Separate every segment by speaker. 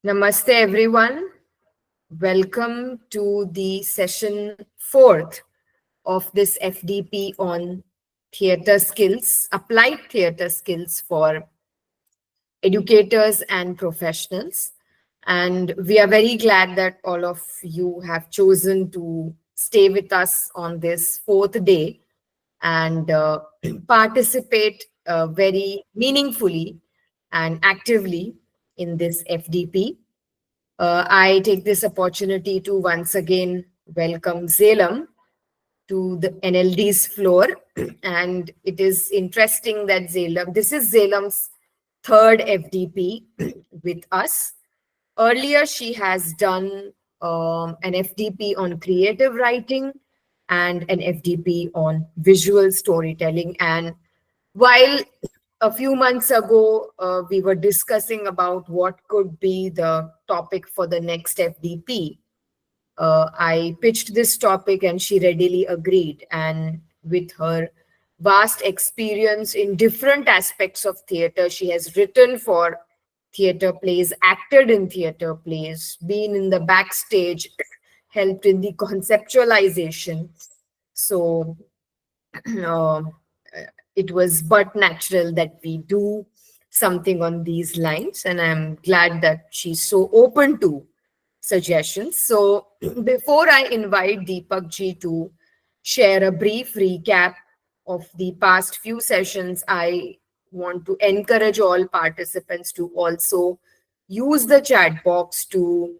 Speaker 1: Namaste, everyone. Welcome to the session 4th of this FDP on theatre skills, applied theatre skills for educators and professionals. And we are very glad that all of you have chosen to stay with us on this 4th day and participate very meaningfully and actively in this FDP. I take this opportunity to once again welcome Zelam to the NLD's floor. And it is interesting that this is Zelam's third FDP with us. Earlier, she has done an FDP on creative writing and an FDP on visual storytelling. And while a few months ago, we were discussing about what could be the topic for the next FDP. I pitched this topic and she readily agreed. And with her vast experience in different aspects of theater, she has written for theater plays, acted in theater plays, been in the backstage, helped in the conceptualization. So, uh, it was but natural that we do something on these lines, and I'm glad that she's so open to suggestions. So before I invite Deepak ji to share a brief recap of the past few sessions, I want to encourage all participants to also use the chat box to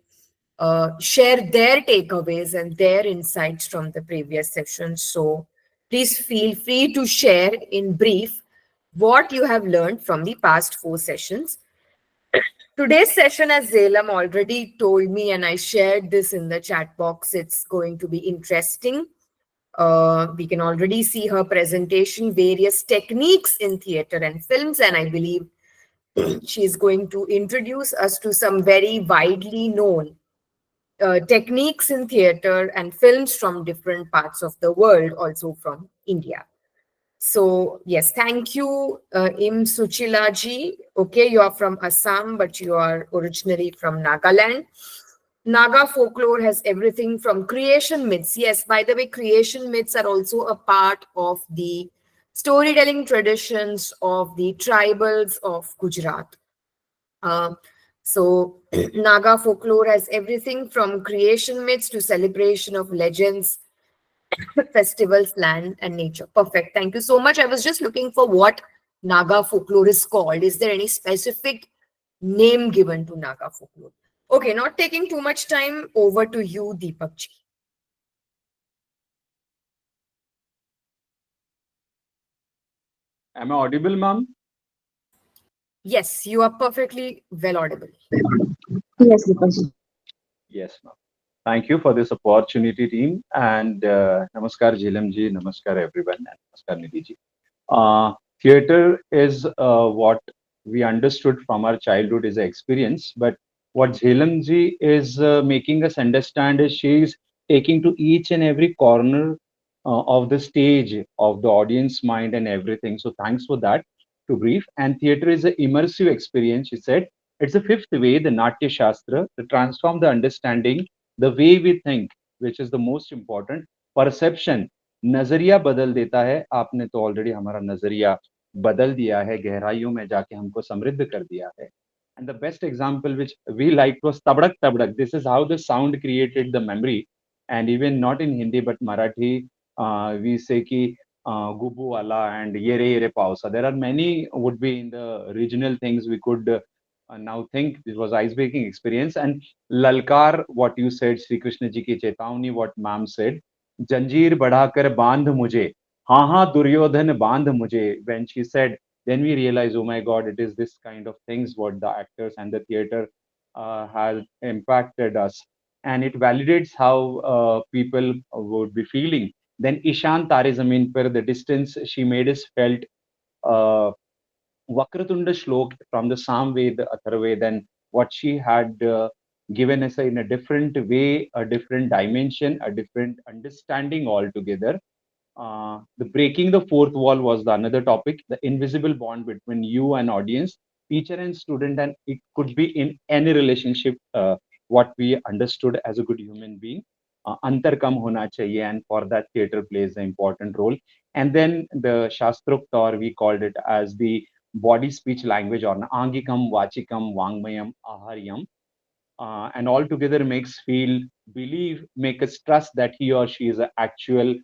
Speaker 1: share their takeaways and their insights from the previous sessions. So please feel free to share in brief what you have learned from the past 4 sessions. Today's session, as Zelam already told me, and I shared this in the chat box, it's going to be interesting. We can already see her presentation, various techniques in theater and films, and I believe she is going to introduce us to some very widely known techniques in theater and films from different parts of the world, also from India. So yes, thank you, Im Suchila ji. Okay, you are from Assam, but you are originally from Nagaland. Naga folklore has everything from creation myths. Yes, by the way, creation myths are also a part of the storytelling traditions of the tribals of Gujarat. So Naga folklore has everything from creation myths to celebration of legends, festivals, land, and nature. Perfect. Thank you so much. I was just looking for what Naga folklore is called. Is there any specific name given to Naga folklore? Okay, not taking too much time, over to you, Deepak ji.
Speaker 2: Am I audible, ma'am?
Speaker 1: Yes, you are perfectly well audible.
Speaker 3: Yes, Deepak.
Speaker 2: Yes, ma'am. Thank you for this opportunity, team. And namaskar, Jilam ji, namaskar, everyone, and namaskar, Nidhi ji. Theater is what we understood from our childhood is an experience, but what Jhilam ji is making us understand is she is taking to each and every corner of the stage of the audience mind and everything. So thanks for that to brief. And theater is an immersive experience, she said. It's the fifth way, the Natya Shastra, to transform the understanding, the way we think, which is the most important, perception. नजरिया बदल देता है. आपने तो already हमारा नजरिया बदल दिया है, गहराइयों में जाके हमको समृद्ध कर दिया है. And the best example which we liked was tabdak tabdak. This is how the sound created the memory. And even not in Hindi but Marathi, we say ki gubu wala and yere yere pausa. There are many would be in the regional things we could now think. This was ice breaking experience. And lalkar, what you said, Sri Krishna ji ki chetawni, what ma'am said, जंजीर बढ़ाकर बांध मुझे, हाँ हाँ दुर्योधन बांध मुझे. When she said, then we realize, oh my God, it is this kind of things what the actors and the theater has impacted us, and it validates how people would be feeling. Then Ishan Tare Zameen Par, the distance she made us felt. uh, Vakratunda Shlok from the Samved Atharved, and what she had given us in a different way, a different dimension, a different understanding altogether. The breaking the fourth wall was the another topic, the invisible bond between you and audience. teacher and student, and it could be in any relationship. What we understood as a good human being, antar kam hona chahiye, and for that theater plays an important role. And then the Shastrokta, or we called it as the body speech language, or Angikam, Vachikam, Vangmayam, Aharyam, and all together makes feel, believe, make us trust that he or she is an actual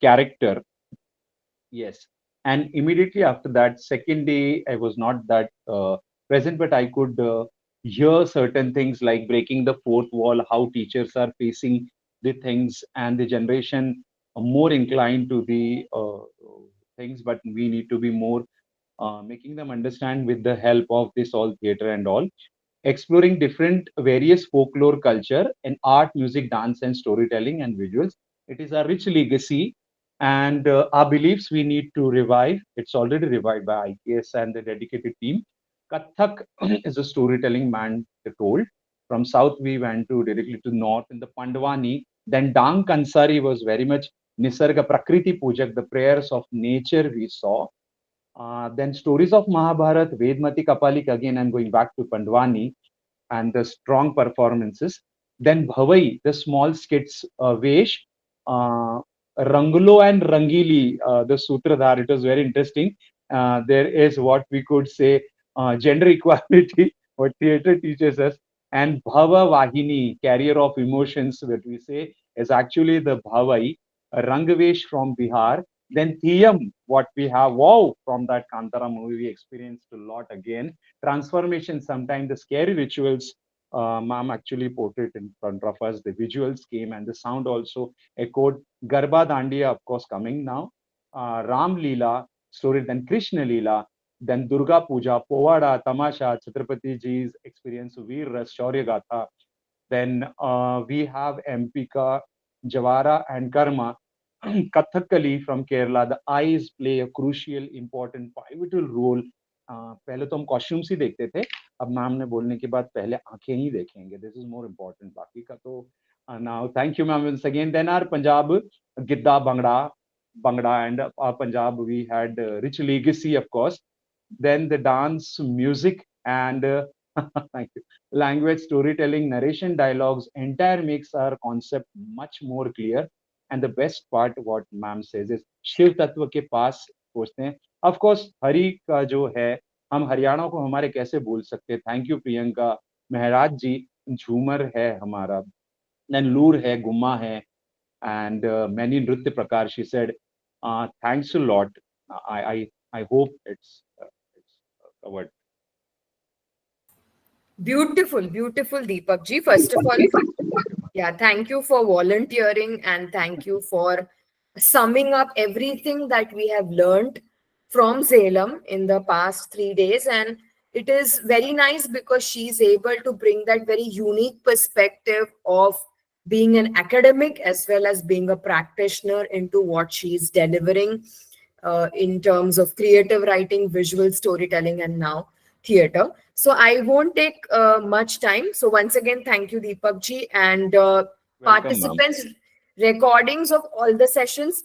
Speaker 2: character. Yes. And immediately after that, second day, I was not that present, but I could hear certain things like breaking the fourth wall, how teachers are facing the things, and the generation are more inclined to the things, but we need to be more making them understand with the help of this all theater and all, exploring different various folklore culture and art, music, dance, and storytelling and visuals. It is a rich legacy, and our beliefs we need to revive. It's already revived by IKS and the dedicated team. Kathak is a storytelling man told. From south, we went to directly to north in the Pandwani. Then Dang Kansari was very much Nisarga Prakriti Pujak, the prayers of nature we saw. Then stories of Mahabharat, Vedmati Kapalik, again I'm going back to Pandwani, and the strong performances. Then Bhavai, the small skits, Vesh, uh, Rangulo and Rangili, the Sutradhar, it was very interesting. There is what we could say gender equality, what theatre teaches us. And Bhava Vahini, carrier of emotions, what we say is actually the Bhavai, Rangavesh from Bihar. Then Thiyam, what we have, wow, from that Kantara movie, we experienced a lot again. Transformation, sometimes the scary rituals, ma'am actually portrayed in front of us. The visuals came and the sound also echoed. Garba Dandiya, of course, coming now. Ram Leela story, then Krishna Leela, then Durga Puja, Povada, Tamasha, Chhatrapati Ji's experience, Veer Ras, Shaurya Gatha. Then we have Empika, Javara, and Karma. Kathakali from Kerala, the eyes play a crucial, important, pivotal role. पहले तो हम costumes ही देखते थे, अब ma'am ने बोलने के बाद पहले आंखें ही देखेंगे. This is more important. बाकी का तो now thank you ma'am once again. Then our Punjab, Gidda, Bhangra, and our Punjab we had rich legacy, of course. Then the dance, music, and thank you, language, storytelling, narration, dialogues, entire makes our concept much more clear. And the best part, what ma'am says is, Shiva तत्व के पास पहुंचते हैं. Of course, Hari का जो है, हम हरियाणा को हमारे कैसे भूल सकते हैं. थैंक यू प्रियंका महराज जी. झूमर है हमारा, then लूर है, गुम्मा है, and many nritya prakar. She said, thanks a lot. I hope it's covered.
Speaker 1: Beautiful, beautiful, Deepak ji. First of all, yeah, thank you for volunteering and thank you for summing up everything that we have learned from Salem in the past 3 days. And it is very nice because she's able to bring that very unique perspective of being an academic as well as being a practitioner into what she's delivering in terms of creative writing, visual storytelling, and now theater. So I won't take much time. So once again, thank you, Deepak ji, and participants' recordings of all the sessions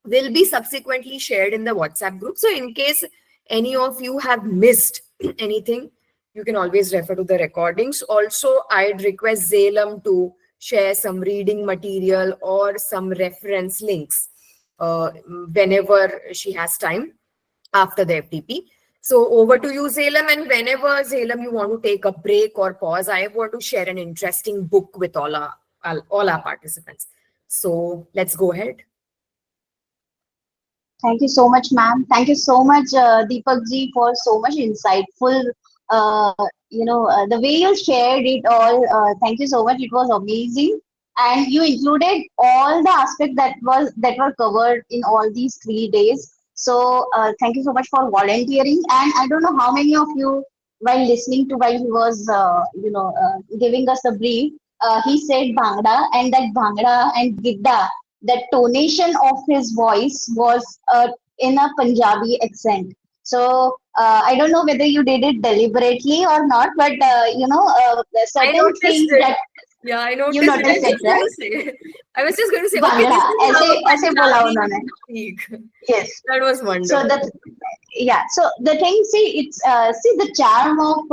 Speaker 1: will be subsequently shared in the WhatsApp group. So in case any of you have missed anything, you can always refer to the recordings. Also, I'd request Salem to share some reading material or some reference links whenever she has time after the FDP. So over to you, Salem. And whenever, Salem, you want to take a break or pause, I want to share an interesting book with all our participants. So let's go ahead.
Speaker 3: Thank you so much, ma'am. Thank you so much, Deepak ji, for so much insightful. The way you shared it all. Thank you so much. It was amazing, and you included all the aspects that were covered in all these 3 days. So thank you so much for volunteering. And I don't know how many of you, while he was giving us a brief, he said Bhangra, and that Bhangra and Gidda, the tonation of his voice was in a Punjabi accent. So I don't know whether you did it deliberately or not, but certain things that
Speaker 1: yeah, I noticed.
Speaker 3: you noticed it, right?
Speaker 1: I was just going to say,
Speaker 3: Bhangra,
Speaker 1: okay, this is how
Speaker 3: ऐसे बोला
Speaker 1: Punjabi
Speaker 3: उन्होंने.
Speaker 1: speak.
Speaker 3: Yes.
Speaker 1: That was wonderful.
Speaker 3: So that, yeah. So the thing, see, it's see the charm of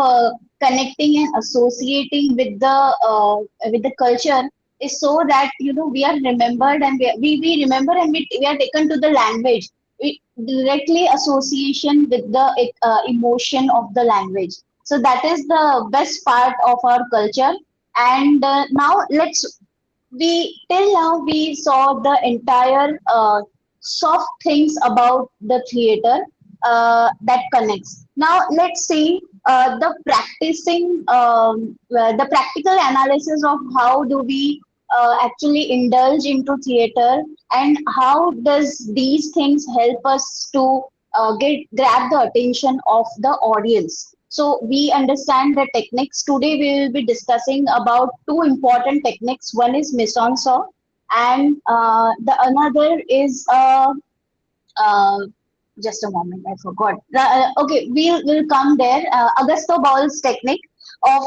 Speaker 3: connecting and associating with the culture is so that we are remembered, and we remember, and we are taken to the language. We directly association with the emotion of the language. So that is the best part of our culture. And now let's we till now we saw the entire soft things about the theater that connects. Now let's see the practical analysis of how do we actually indulge into theater, and how does these things help us to get grab the attention of the audience. So we understand the techniques. Today we will be discussing about two important techniques. One is mise-en-scène, and the another is uh, just a moment, I forgot. Okay, we'll come there. Augusto Boal's technique of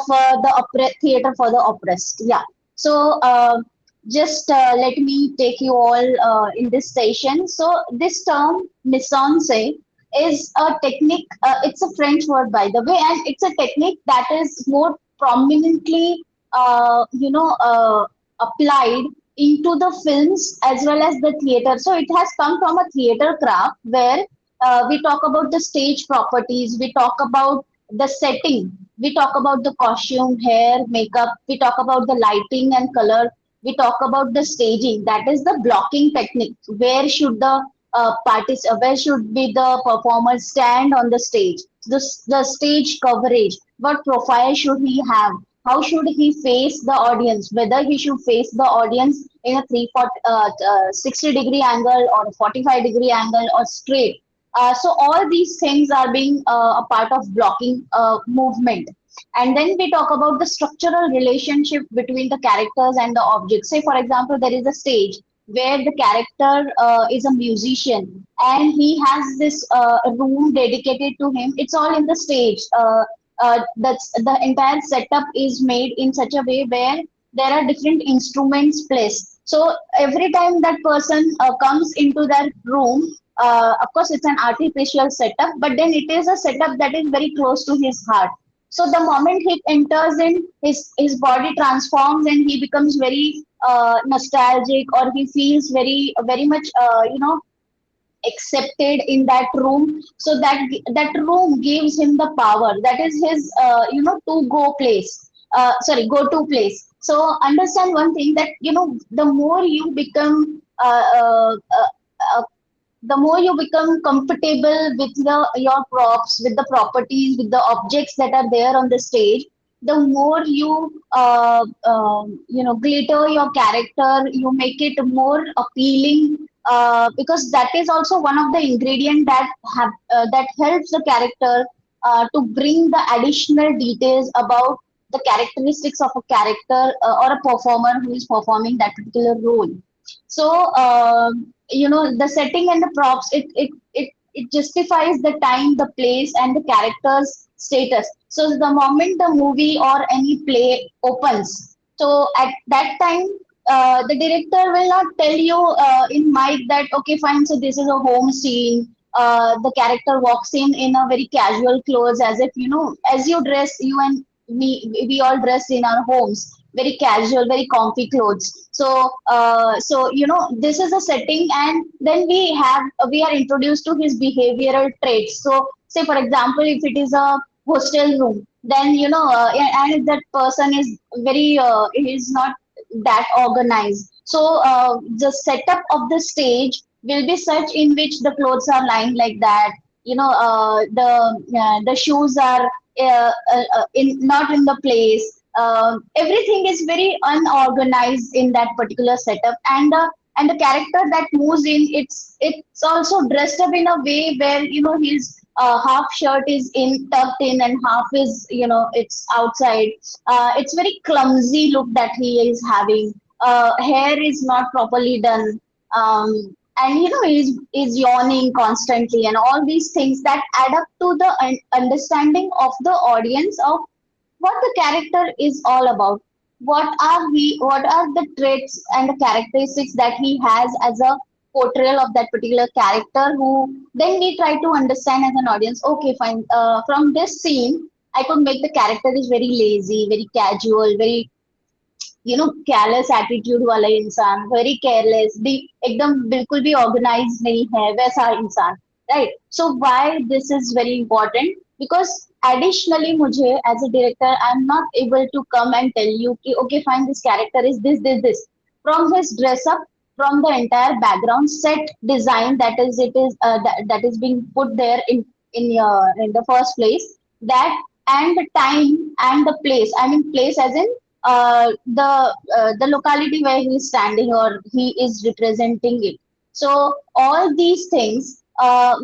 Speaker 3: theater for the oppressed. Yeah. So just let me take you all in this session. So this term mise-en-scène is a technique. It's a French word, by the way, and it's a technique that is more prominently, applied into the films as well as the theater. So it has come from a theater craft where we talk about the stage properties, we talk about the setting, we talk about the costume, hair, makeup, we talk about the lighting and color, we talk about the staging. That is the blocking technique. Where should be the performer stand on the stage? The stage coverage. What profile should he have? How should he face the audience? Whether he should face the audience in a 60-degree angle, or a 45-degree angle, or straight. So all these things are being a part of blocking movement. And then we talk about the structural relationship between the characters and the objects. Say, for example, there is a stage where the character is a musician, and he has this room dedicated to him. It's all in the stage. That's the entire setup is made in such a way where there are different instruments placed. So every time that person comes into that room, of course it's an artificial setup, but then it is a setup that is very close to his heart. So the moment he enters in, his body transforms, and he becomes very nostalgic, or he feels very much accepted in that room. So that room gives him the power. That is his go to place. So understand one thing, that the more you become the more you become comfortable with your props, with the properties, with the objects that are there on the stage, the more you glitter your character, you make it more appealing, because that is also one of the ingredient that helps the character to bring the additional details about the characteristics of a character, or a performer who is performing that particular role. So the setting and the props, it justifies the time, the place, and the character's status. So the moment the movie or any play opens, so at that time, the director will not tell you in mic that okay, fine, so this is a home scene. The character walks in a very casual clothes, as if as you dress, you and me, we all dress in our homes, very casual, very comfy clothes. So this is a setting, and then we are introduced to his behavioral traits. So say, for example, if it is a hostel room, then and if that person is very is not that organized, so the setup of the stage will be such in which the clothes are lined like that. The shoes are in not in the place. Everything is very unorganized in that particular setup, and the character that moves in, it's also dressed up in a way where his half shirt is in tucked in, and half is it's outside. It's very clumsy look that he is having. Hair is not properly done. And he's yawning constantly, and all these things that add up to the understanding of the audience of what the character is all about. What are the traits and the characteristics that he has as a portrayal of that particular character, who then we try to understand as an audience, okay, fine, from this scene I could make the character is very lazy, very casual, very careless attitude वाला इंसान, very careless, भी एकदम बिल्कुल भी organized नहीं है वैसा इंसान, right? So why this is very important? Because additionally मुझे as a director I'm not able to come and tell you कि okay fine, this character is this, from his dress up, from the entire background set design that is being put there in the first place, that and the time and the place, I mean place as in the locality where he is standing or he is representing it. So all these things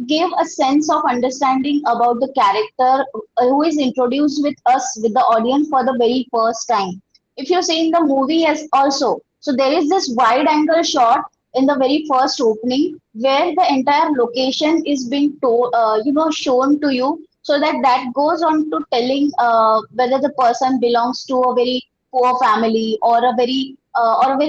Speaker 3: give a sense of understanding about the character who is introduced with us, with the audience for the very first time. If you see in the movie as also, so there is this wide angle shot in the very first opening where the entire location is being shown to you, so that goes on to telling whether the person belongs to a very poor family or a very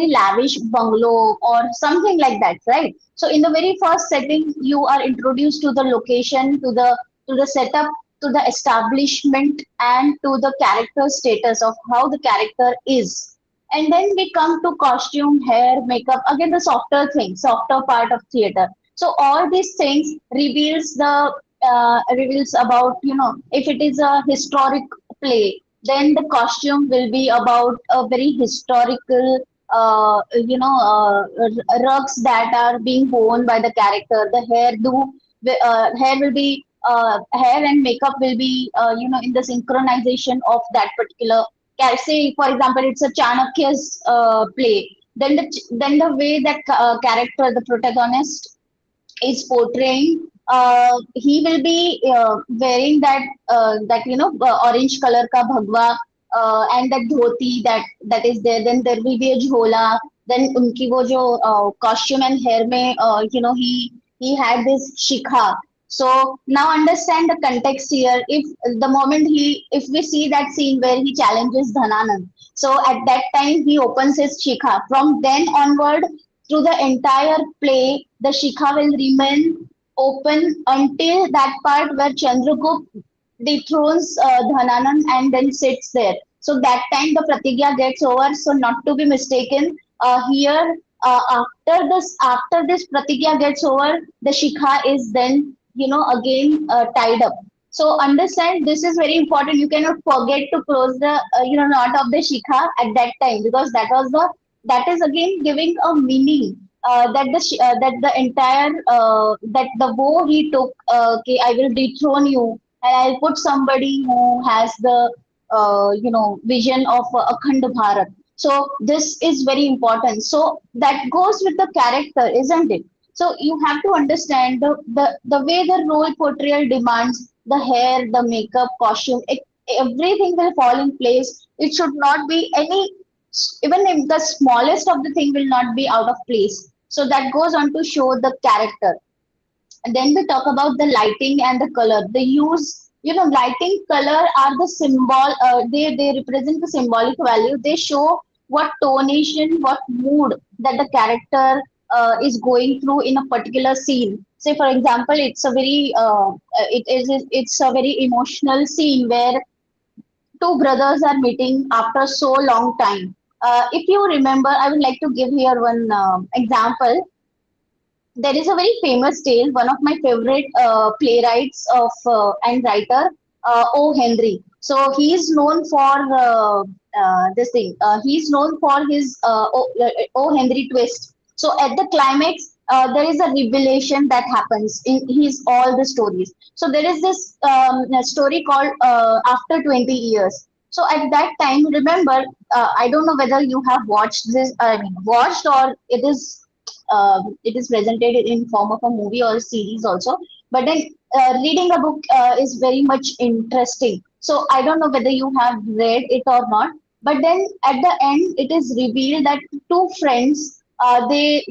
Speaker 3: lavish bungalow or something like that, right? So in the very first setting you are introduced to the location, to the setup, to the establishment, and to the character status of how the character is. And then we come to costume, hair, makeup, again the softer thing, softer part of theater. So all these things reveals about, if it is a historic play, then the costume will be about a very historical, rugs that are being worn by the character. The hair will be, hair and makeup will be, in the synchronization of that particular. Say, for example, it's a Chanakya's play. Then the way that character, the protagonist, is portraying, he will be wearing that orange color ka bhagwa, and that dhoti that is there. Then there will be a jhola. Then unki wo jo costume and hair mein, he had this shikha. So now understand the context here. If we see that scene where he challenges Dhananand, so at that time he opens his shikha. From then onward, through the entire play, the shikha will remain open until that part where Chandragupta dethrones Dhananand and then sits there. So that time the pratigya gets over. So not to be mistaken, here after this pratigya gets over, the shikha is then again tied up. So understand, this is very important. You cannot forget to close the knot of the shikha at that time, because that is again giving a meaning, that the entire that the vow he took, okay, I will dethrone you and I'll put somebody who has the vision of Akhand Bharat. So this is very important. So that goes with the character, isn't it? So you have to understand the way the role portrayal demands the hair, the makeup, costume, everything will fall in place. It should not be any, even if the smallest of the thing will not be out of place. So that goes on to show the character. And then we talk about the lighting and the color. The use, lighting, color are the symbol. They represent the symbolic value. They show what tonation, what mood that the character is going through in a particular scene. Say, for example, it's a very emotional scene where two brothers are meeting after so long time. If you remember, I would like to give here one example. There is a very famous tale, one of my favorite playwrights of and writer, O. Henry. So he is known for this thing. He's known for his O. Henry twist. So at the climax, there is a revelation that happens in his all the stories. So there is this story called After 20 Years. So at that time, remember, I don't know whether you have watched this, I mean, watched, or it is presented in form of a movie or a series also. But then reading a book is very much interesting. So I don't know whether you have read it or not. But then at the end, it is revealed that two friends, they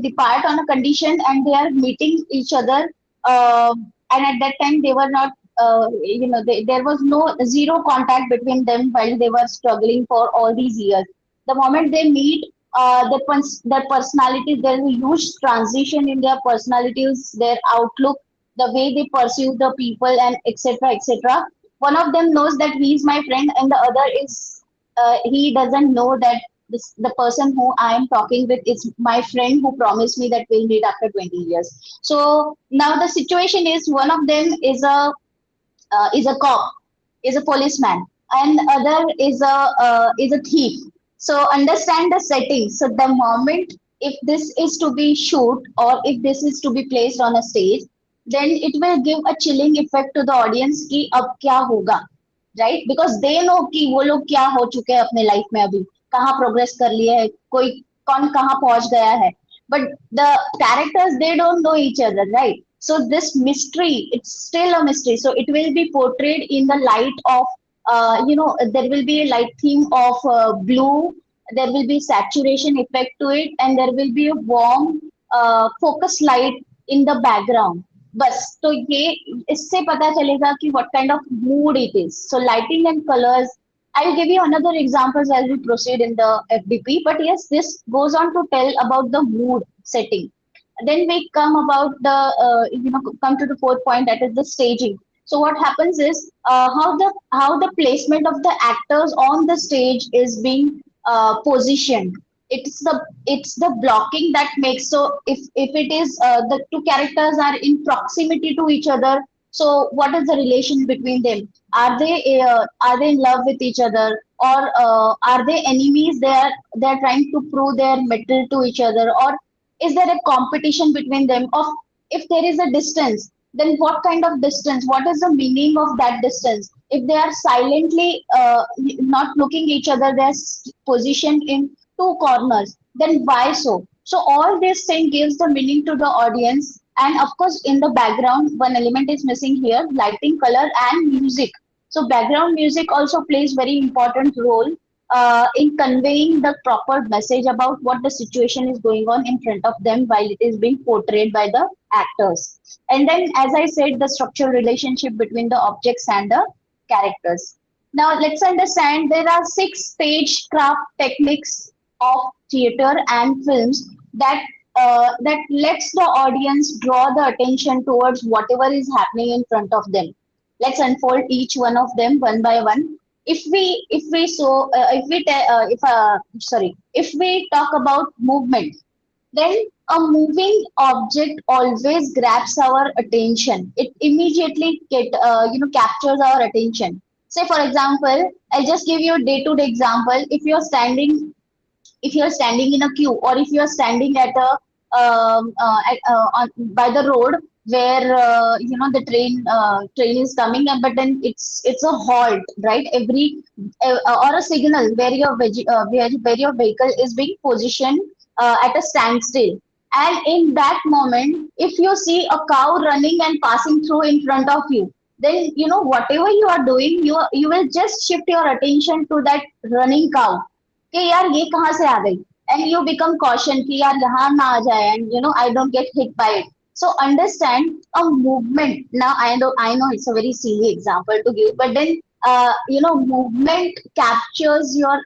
Speaker 3: depart on a condition and they are meeting each other. And at that time, they were not. There was no zero contact between them while they were struggling for all these years. The moment they meet, their personalities. There is a huge transition in their personalities, their outlook, the way they pursue the people, and etc. etc. One of them knows that he is my friend, and the other is he doesn't know that the person who I am talking with is my friend who promised me that we'll meet after 20 years. So now the situation is one of them is a cop, is a policeman, and other is a thief. So understand the settings. So the moment if this is to be shoot or if this is to be placed on a stage, then it will give a chilling effect to the audience कि अब क्या होगा, right? Because they know कि वो लोग क्या हो चुके हैं अपने लाइफ में अभी, कहाँ प्रोग्रेस कर लिए है, कोई कौन कहाँ पहुंच गया है. But the characters, they don't know each other, right? So this mystery, it's still a mystery. So it will be portrayed in the light of there will be a light theme of blue, there will be saturation effect to it, and there will be a warm focus light in the background. बस तो ये इससे पता चलेगा कि what kind of mood it is. So lighting and colors, I'll give you another examples as we proceed in the FDP. But yes, this goes on to tell about the mood setting. Then we come about the come to the fourth point, that is the staging. So what happens is how the placement of the actors on the stage is being positioned. It's the blocking that makes. So if it is the two characters are in proximity to each other, so what is the relation between them? Are they in love with each other, or are they enemies? They're trying to prove their mettle to each other, or is there a competition between them? Of if there is a distance, then what kind of distance? What is the meaning of that distance? If they are silently not looking each other, they're positioned in two corners, then why so? So all this thing gives the meaning to the audience. And of course, in the background, one element is missing here: lighting, color, and music. So background music also plays very important role in conveying the proper message about what the situation is going on in front of them while it is being portrayed by the actors. And then, as I said, the structural relationship between the objects and the characters. Now, let's understand there are 6 stagecraft techniques of theater and films that lets the audience draw the attention towards whatever is happening in front of them. Let's unfold each one of them one by one. If we talk about movement, then a moving object always grabs our attention. It immediately captures our attention. Say for example, I'll just give you a day-to-day example. If you're standing in a queue, or if you're standing at a by the road where the train is coming, but then it's a halt, right? Or a signal where where your vehicle is being positioned at a standstill. And in that moment, if you see a cow running and passing through in front of you, then whatever you are doing, you will just shift your attention to that running cow कि यार ये कहाँ से आ गई, and you become caution कि यार यहाँ ना आ जाए, and I don't get hit by it. So understand a movement. Now I know it's a very silly example to give, but then movement captures your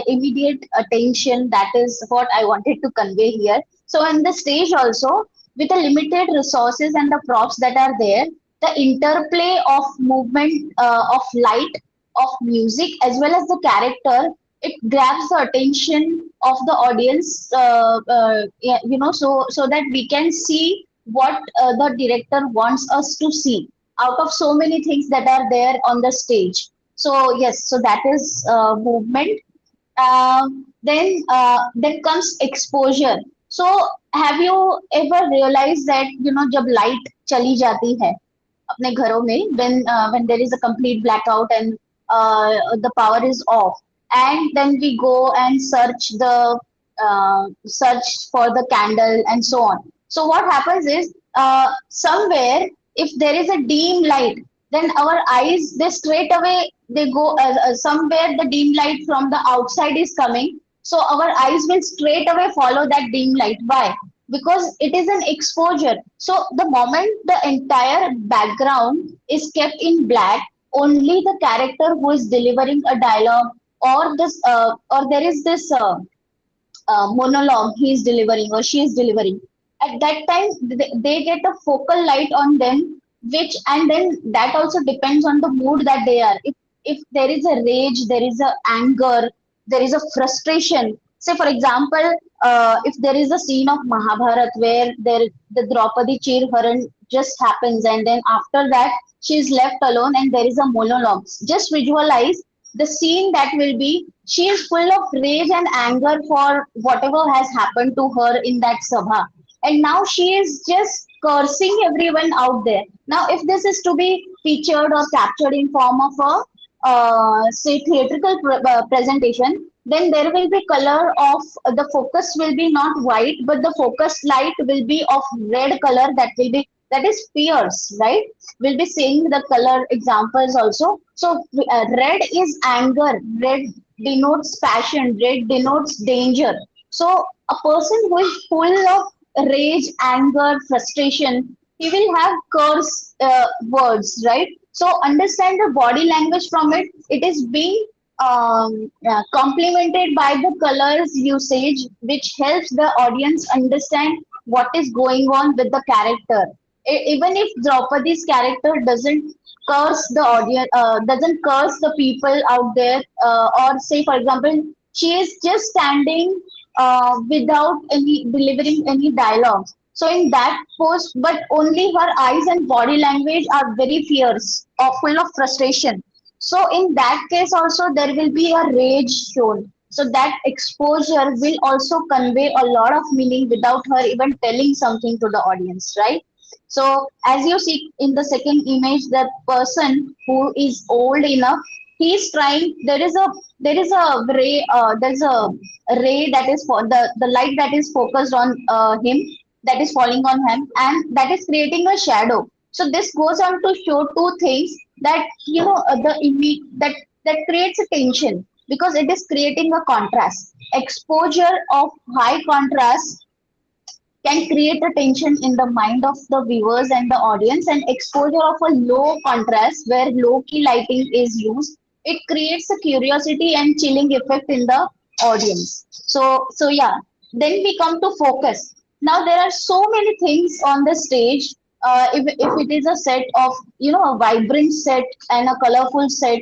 Speaker 3: immediate attention. That is what I wanted to convey here. So on the stage also, with the limited resources and the props that are there, the interplay of movement, of light, of music, as well as the character, it grabs the attention of the audience, so that we can see what the director wants us to see out of so many things that are there on the stage. So yes, so that is movement. Then comes exposure. So have you ever realized that जब light चली जाती है अपने घरों में, when there is a complete blackout and the power is off, and then we go and search for the candle and so on. So what happens is, somewhere if there is a dim light, then our eyes, they straight away they go somewhere the dim light from the outside is coming, so our eyes will straight away follow that dim light. Why? Because it is an exposure. So the moment the entire background is kept in black, only the character who is delivering a dialogue, or there is this monologue he is delivering or she is delivering. At that time, they get a focal light on them, which, and then that also depends on the mood that they are. If there is a rage, there is a anger, there is a frustration. Say, for example, if there is a scene of Mahabharat where the Draupadi Chir Haran just happens, and then after that she is left alone, and there is a monologue. Just visualize the scene that will be. She is full of rage and anger for whatever has happened to her in that sabha, and now she is just cursing everyone out there. Now, if this is to be featured or captured in form of a say theatrical presentation, then there will be color of the focus will be not white, but the focus light will be of red color. That is fierce, right? We'll be seeing the color examples also. So red is anger, red denotes passion, red denotes danger. So a person who is full of rage, anger, frustration, he will have curse words, right? So understand the body language from it. It is being complemented by the colors usage, which helps the audience understand what is going on with the character. Even if Draupadi's character doesn't curse the audience, doesn't curse the people out there, or say, for example, she is just standing without any delivering any dialogue. So in that post, but only her eyes and body language are very fierce or full of frustration. So in that case also there will be a rage shown. So that exposure will also convey a lot of meaning without her even telling something to the audience, right? So as you see in the second image, the person who is old enough, he is trying. There is a ray. There's a ray that is for the light that is focused on him, that is falling on him, and that is creating a shadow. So this goes on to show two things, that the image that creates a tension because it is creating a contrast. Exposure of high contrast can create a tension in the mind of the viewers and the audience, and exposure of a low contrast where low key lighting is used, it creates a curiosity and chilling effect in the audience. So yeah, then we come to focus. Now there are so many things on the stage. If it is a set of a vibrant set and a colorful set,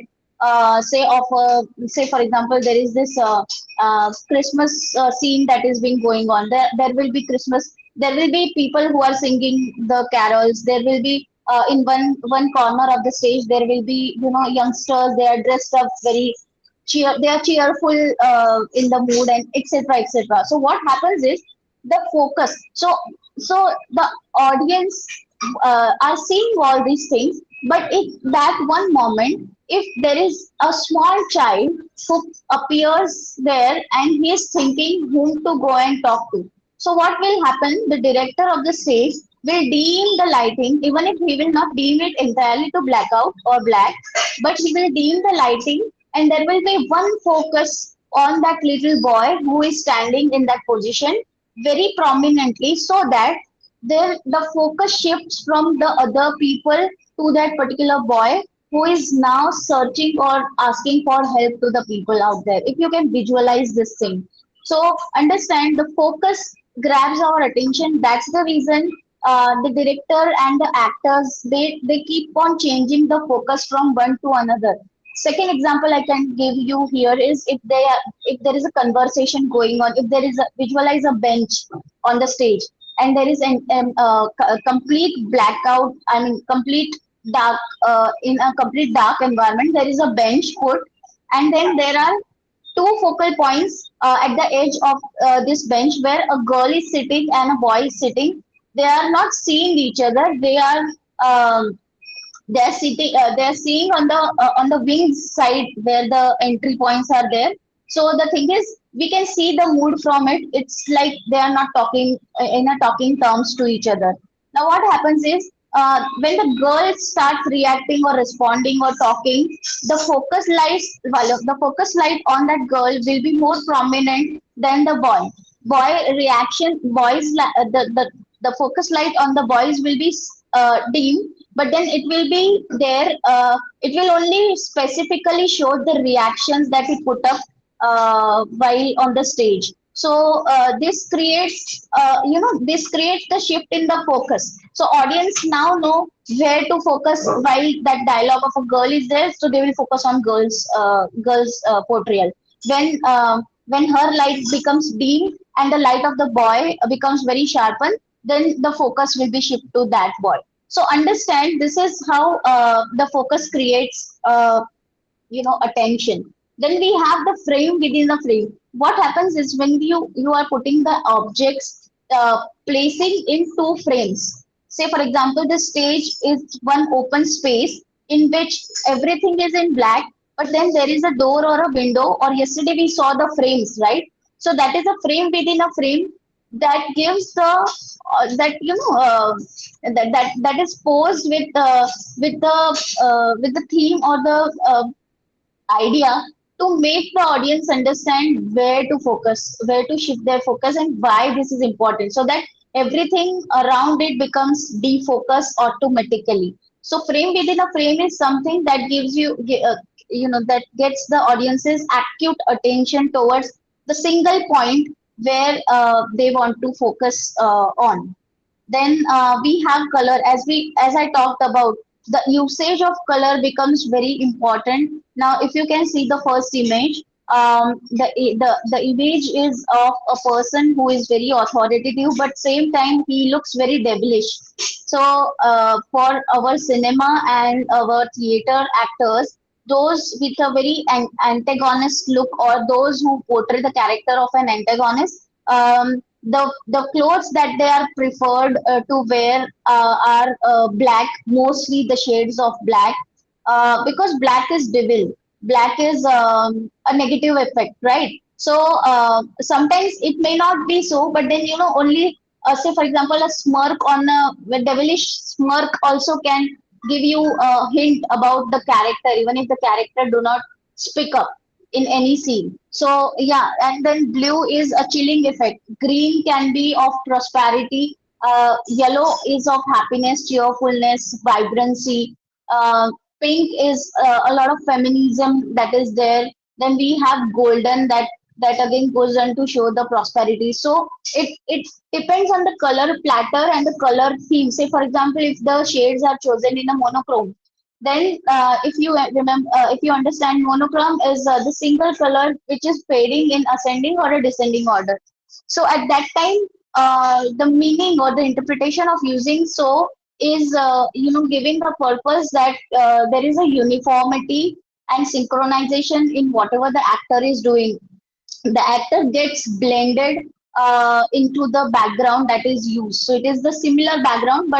Speaker 3: say of say for example there is this Christmas scene that is being going on. There will be Christmas. There will be people who are singing the carols. There will be in one corner of the stage. There will be youngsters. They are dressed up very They are cheerful in the mood, and etc. etc. So what happens is the focus. So the audience are seeing all these things, but if that one moment, if there is a small child who appears there and he is thinking whom to go and talk to, so what will happen? The director of the stage will dim the lighting, even if he will not dim it entirely to blackout or black, but he will dim the lighting, and there will be one focus on that little boy who is standing in that position very prominently, so that the focus shifts from the other people to that particular boy who is now searching or asking for help to the people out there. If you can visualize this thing, so understand the focus grabs our attention. That's the reason the director and the actors, they keep on changing the focus from one to another. Second example I can give you here is, if there is a conversation going on, if there is a visualize a bench on the stage, and there is a complete blackout, I mean complete dark, in a complete dark environment, there is a bench put, and then there are two focal points at the edge of this bench where a girl is sitting and a boy is sitting. They are not seeing each other. Um, they're sitting. They're seeing on the wings side where the entry points are there. So the thing is, we can see the mood from it. It's like they are not talking in a talking terms to each other. Now what happens is, when the girl starts reacting or responding or talking, the focus light on that girl will be more prominent than the boy. The focus light on the boys will be dim, but then it will be there. It will only specifically show the reactions that he put up while on the stage. So this creates, this creates the shift in the focus. So audience now know where to focus while that dialogue of a girl is there. So they will focus on girls portrayal. When her light becomes dim and the light of the boy becomes very sharpened, then the focus will be shifted to that boy. So understand this is how the focus creates attention. Then we have the frame within the frame. What happens is when you are putting the objects, placing in two frames. Say for example, the stage is one open space in which everything is in black, but then there is a door or a window, or yesterday we saw the frames, right? So that is a frame within a frame that gives the that is posed with the theme or the idea to make the audience understand where to focus, where to shift their focus, and why this is important, so that everything around it becomes defocused automatically. So, frame within a frame is something that gives that gets the audience's acute attention towards the single point where they want to focus on. Then we have color. As I talked about, the usage of color becomes very important. Now, if you can see the first image, the image is of a person who is very authoritative, but same time he looks very devilish. So, for our cinema and our theater actors, those with a very antagonist look, or those who portray the character of an antagonist, the clothes that they are preferred to wear are black, mostly the shades of black, because black is devil, black is a negative effect, right? So sometimes it may not be so, but then only say for example a smirk on a devilish smirk also can give you a hint about the character, even if the character do not speak up in any scene. So yeah, and then blue is a chilling effect. Green can be of prosperity. Yellow is of happiness, cheerfulness, vibrancy. Pink is a lot of feminism that is there. Then we have golden that again goes on to show the prosperity. So it depends on the color platter and the color theme. Say for example, if the shades are chosen in a monochrome, then, if you remember, if you understand, monochrome is the single color which is fading in ascending or a descending order. So at that time, the meaning or the interpretation of using so is, giving the purpose that there is a uniformity and synchronization in whatever the actor is doing. The actor gets blended into the background that is used. So it is the similar background,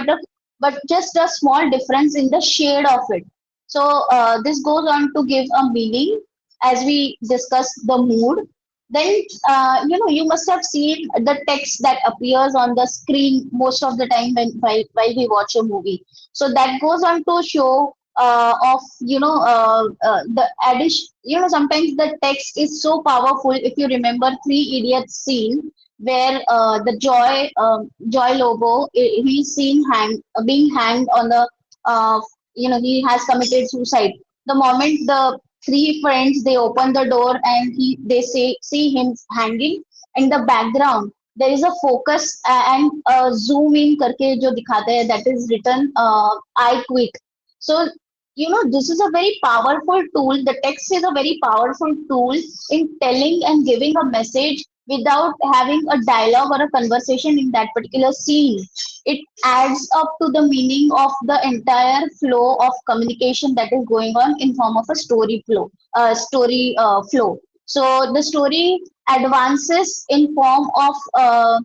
Speaker 3: but just a small difference in the shade of it. So this goes on to give a meaning as we discuss the mood. Then you must have seen the text that appears on the screen most of the time while we watch a movie. So that goes on to show of the addition. Sometimes the text is so powerful. If you remember Three Idiots scene where the Joy Lobo, he's seen being hanged on the he has committed suicide. The moment the three friends they open the door and they see him hanging, in the background there is a focus and zoom in करके जो दिखाते हैं, that is written I quit. So this is a very powerful tool. The text is a very powerful tool in telling and giving a message without having a dialogue or a conversation in that particular scene. It adds up to the meaning of the entire flow of communication that is going on in form of a story flow. So the story advances in form of a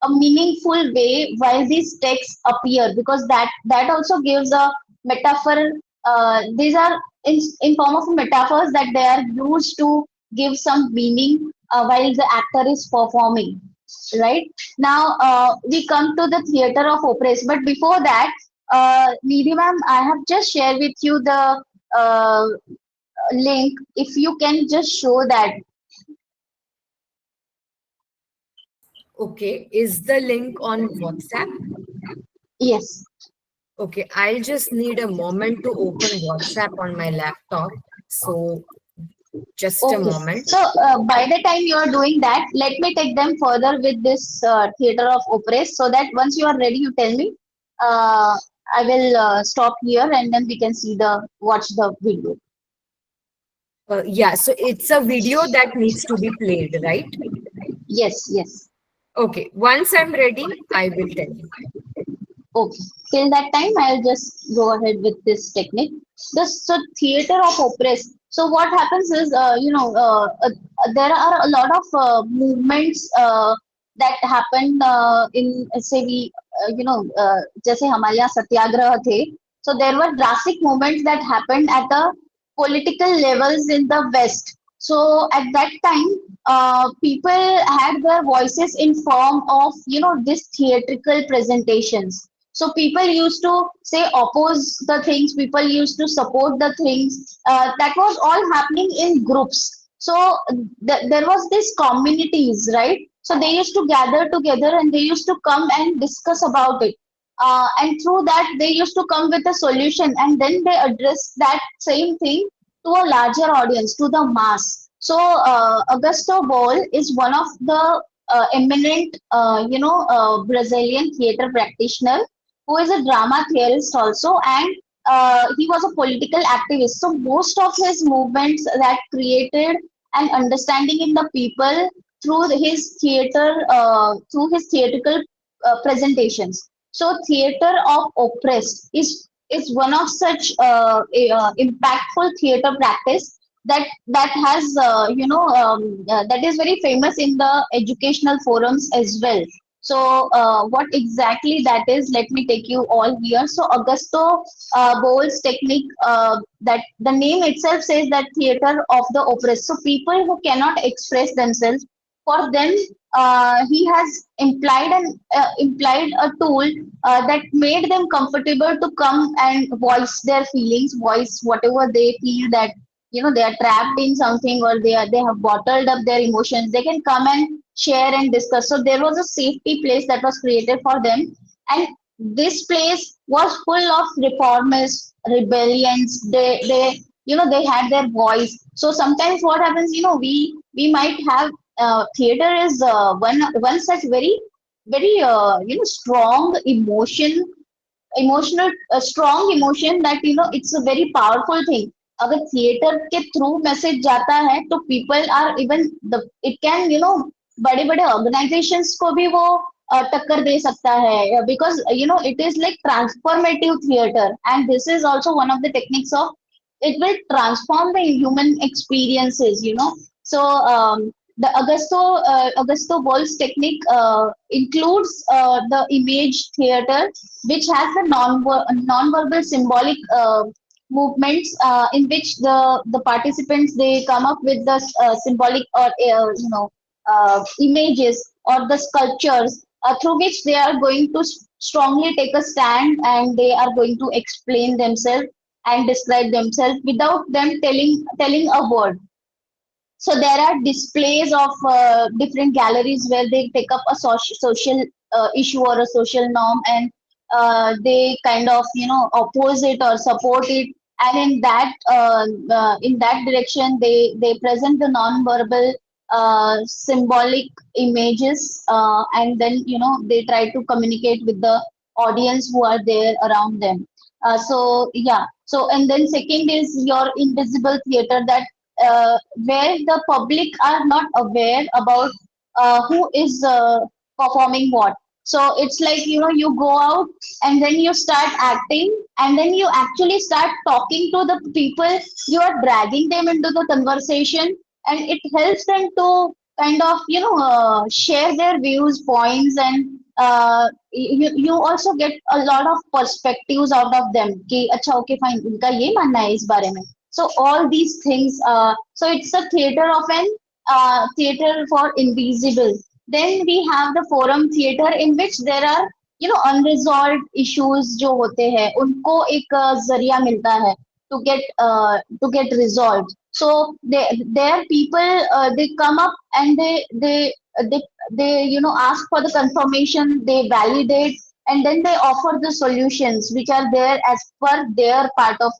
Speaker 3: meaningful way while these texts appear, because that also gives a metaphor. These are in form of metaphors that they are used to give some meaning while the actor is performing. Right now, we come to the theater of operas. But before that, Nidhi ma'am, I have just shared with you the link. If you can just show that.
Speaker 1: Okay, is the link on WhatsApp?
Speaker 3: Yes.
Speaker 1: Okay, I'll just need a moment to open WhatsApp on my laptop. So Just a
Speaker 3: Okay.
Speaker 1: moment.
Speaker 3: So by the time you are doing that, let me take them further with this theater of oppress, so that once you are ready, you tell me. Uh, I will stop here and then we can see watch the video.
Speaker 1: Yeah, so it's a video that needs to be played, right?
Speaker 3: Yes, yes.
Speaker 1: Okay, once I'm ready, I will tell you.
Speaker 3: Okay. Till that time, I'll just go ahead with this technique. So theater of oppress. So what happens is, there are a lot of movements that happened in, say we, जैसे हमारे यहाँ सत्याग्रह थे. So there were drastic movements that happened at the political levels in the West. So at that time, people had their voices in form of, this theatrical presentations. So people used to say oppose the things, people used to support the things. That was all happening in groups. So there was this communities, right? So they used to gather together and they used to come and discuss about it. And through that, they used to come with a solution and then they address that same thing to a larger audience, to the mass. So Augusto Boal is one of the eminent, Brazilian theater practitioner who is a drama theorist also, and he was a political activist. So most of his movements that created an understanding in the people through his through his theatrical presentations. So theater of oppressed is one of such impactful theater practice that has that is very famous in the educational forums as well. So, what exactly that is, let me take you all here. So, Augusto Boal's technique, that the name itself says that theater of the oppressed. So, people who cannot express themselves, for them, he has implied a tool that made them comfortable to come and voice their feelings, voice whatever they feel that they are trapped in something or they have bottled up their emotions. They can come and share and discuss. So there was a safety place that was created for them, and this place was full of reformists, rebellions. They they had their voice. So sometimes what happens, we might have theater is one such very strong emotional strong emotion that it's a very powerful thing. अगर theatre के through message जाता है तो people are even the it can बड़े बड़े organisations को भी वो टक्कर दे सकता है because it is like transformative theatre and this is also one of the techniques of it will transform the human experiences. So the Augusto Boal's technique includes the image theater, which has the non-verbal symbolic movements in which the participants they come up with the symbolic or images or the sculptures through which they are going to strongly take a stand and they are going to explain themselves and describe themselves without them telling a word. So there are displays of different galleries where they take up a social issue or a social norm, and they kind of oppose it or support it. And in that direction, they present the non-verbal symbolic images, and then they try to communicate with the audience who are there around them. So yeah. So and then second is your invisible theater, that where the public are not aware about who is performing what. So it's like you go out and then you start acting and then you actually start talking to the people. You are dragging them into the conversation, and it helps them to kind of share their views, points, and you also get a lot of perspectives out of them. कि अच्छा okay fine इनका ये मानना है इस बारे में. So all these things. So it's a theater of an theater for invisible. Then we have the forum theater in which there are unresolved issues जो होते हैं उनको एक जरिया मिलता है to get resolved. So there people they come up and they ask for the confirmation, they validate, and then they offer the solutions which are there as per their part of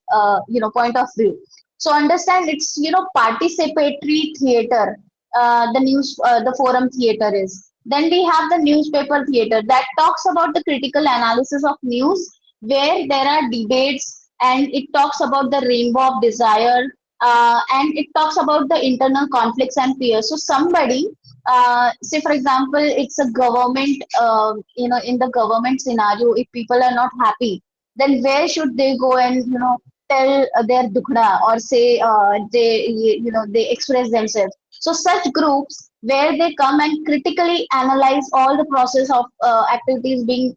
Speaker 3: point of view. So understand it's, participatory theater. The forum theater is. Then we have the newspaper theater that talks about the critical analysis of news, where there are debates and it talks about the rainbow of desire, and it talks about the internal conflicts and fears. So somebody, say for example, it's a government, in the government scenario, if people are not happy, then where should they go and, tell their dukhda, or say they express themselves. So such groups where they come and critically analyze all the process of activities being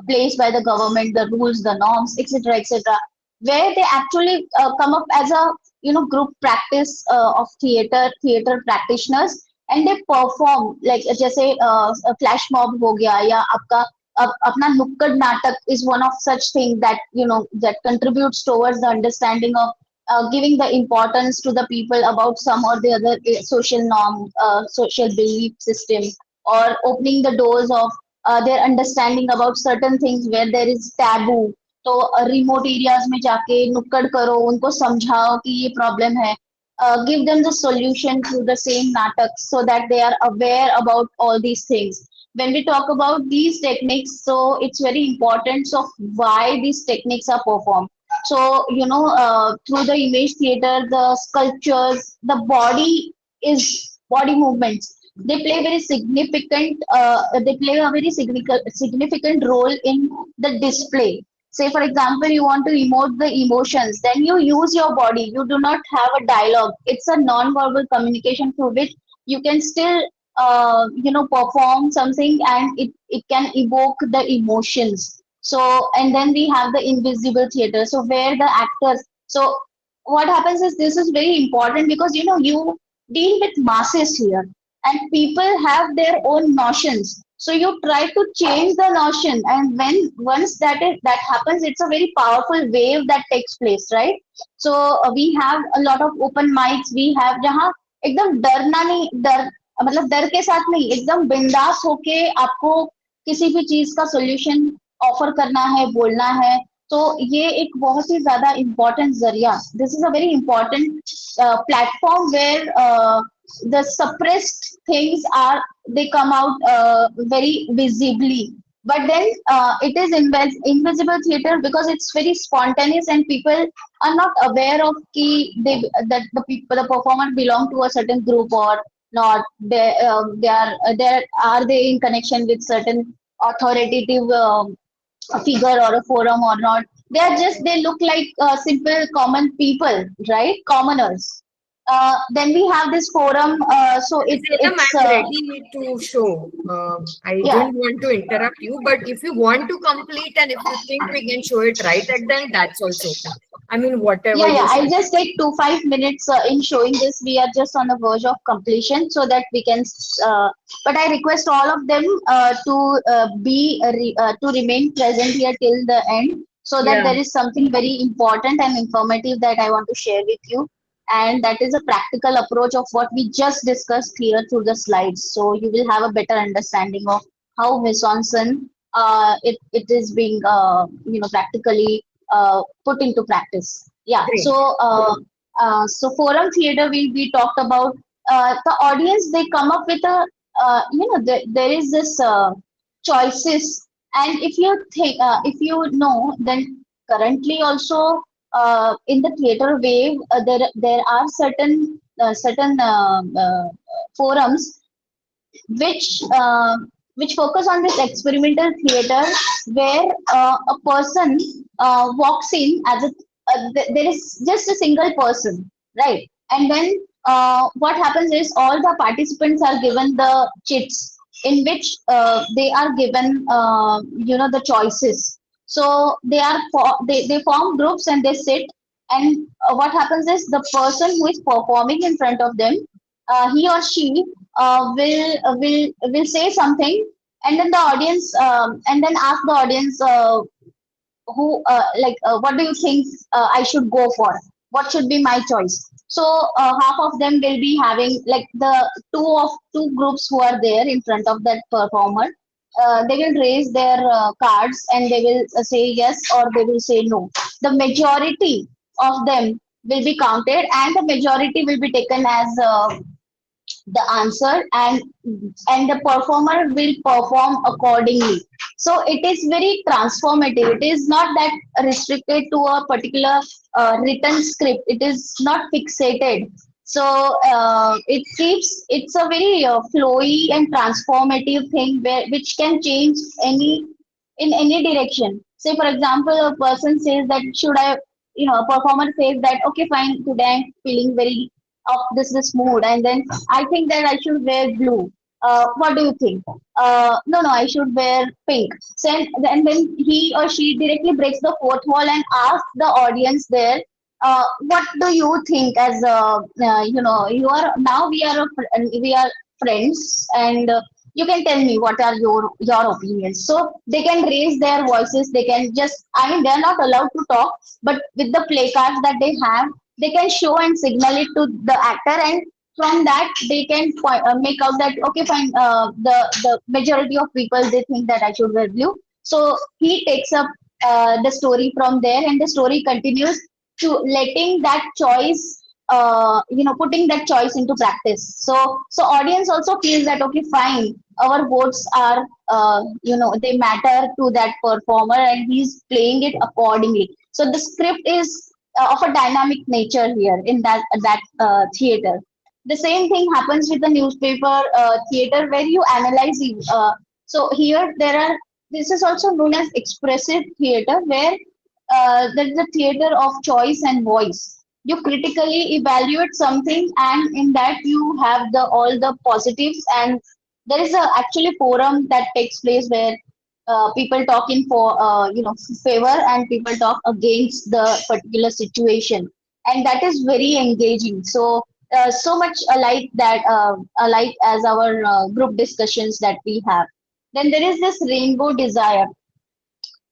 Speaker 3: placed by the government, the rules, the norms, etc., etc., where they actually come up as a, group practice of theater practitioners, and they perform like जैसे a flash mob हो गया, या आपका अपना नुक्कड़ नाटक is one of such thing that, that contributes towards the understanding of giving the importance to the people about some or the other social norm, social belief system, or opening the doors of their understanding about certain things where there is taboo. तो remote areas में जाके नुक्कड़ करो, उनको समझाओ कि ये problem है, give them the solution through the same natak so that they are aware about all these things. When we talk about these techniques, so it's very important of why these techniques are performed. So, through the image theater, the sculptures, the body movements, they play a very significant role in the display. Say for example, you want to emote the emotions, then you use your body, you do not have a dialogue, it's a non-verbal communication through which you can still perform something, and it can evoke the emotions. So, and then we have the invisible theater, so where the actors, so what happens is this is very important because you deal with masses here, and people have their own notions, so you try to change the notion, and when once that happens, it's a very powerful wave that takes place, right? So we have a lot of open mics, we have जहाँ एकदम डरना नहीं, डर मतलब डर के साथ नहीं, एकदम बिंदास होके आपको किसी भी चीज का सोल्यूशन ऑफर करना है, बोलना है, तो ये एक बहुत ही ज्यादा इम्पोर्टेंट जरिया, this is a very important platform where the suppressed things are, they come out very visibly, but then it is invisible theater because it's very spontaneous and people are not aware of that the people, the performer belong to a certain group or not, are they in connection with certain authoritative a figure or a forum or not. They are just, they look like simple common people, right? Commoners. Then we have this forum. So
Speaker 1: Salem,
Speaker 3: it's
Speaker 1: I'm ready to show. I
Speaker 3: yeah.
Speaker 1: don't want to interrupt you, but if you want to complete and if you think we can show it right at the end, that's also okay. I mean, whatever
Speaker 3: Yeah,
Speaker 1: you
Speaker 3: I'll
Speaker 1: say.
Speaker 3: just take 5 minutes in showing this. We are just on the verge of completion, so that we can. But I request all of them to remain present here till the end, so that
Speaker 1: Yeah,
Speaker 3: there is something very important and informative that I want to share with you, and that is a practical approach of what we just discussed here through the slides. So you will have a better understanding of how Mise-en-scène it is being practically put into practice. Yeah.
Speaker 1: great.
Speaker 3: So forum theater we talked about. The audience, they come up with a there is this choices, and if you know, then currently also in the theater wave, there are certain forums which focus on this experimental theater, where a person walks in as a there is just a single person, right? And then what happens is all the participants are given the chits in which they are given the choices. So they form groups and they sit, and what happens is the person who is performing in front of them, he or she will say something, and then the audience and then ask the audience who what do you think I should go for, what should be my choice. So half of them will be having, like, the two groups who are there in front of that performer, they will raise their cards and they will say yes or they will say no. The majority of them will be counted, and the majority will be taken as the answer, and the performer will perform accordingly. So it is very transformative. It is not that restricted to a particular written script. It is not fixated. So it's a very flowy and transformative thing which can change any in any direction. Say, for example, a person says that should I, a performer says that okay, fine, today I'm feeling very of this mood, and then I think that I should wear blue. What do you think? No, no, I should wear pink. So, and then he or she directly breaks the fourth wall and asks the audience there, what do you think? As you are now we are friends, and you can tell me what are your opinions. So they can raise their voices. They can just, I mean, they are not allowed to talk, but with the play cards that they have, they can show and signal it to the actor, and from that they can make out that okay, fine, the majority of people, they think that I should wear blue. So he takes up the story from there, and the story continues to letting that choice, putting that choice into practice. So audience also feels that okay, fine, our votes are, they matter to that performer, and he's playing it accordingly. So the script is of a dynamic nature here in that theater. The same thing happens with the newspaper theater, where you analyze it. So here there are, this is also known as expressive theater, where there is a theater of choice and voice. You critically evaluate something, and in that you have the all the positives, and there is a actually forum that takes place where people talk in for favor, and people talk against the particular situation, and that is very engaging. So so much alike that alike as our group discussions that we have. Then there is this rainbow desire.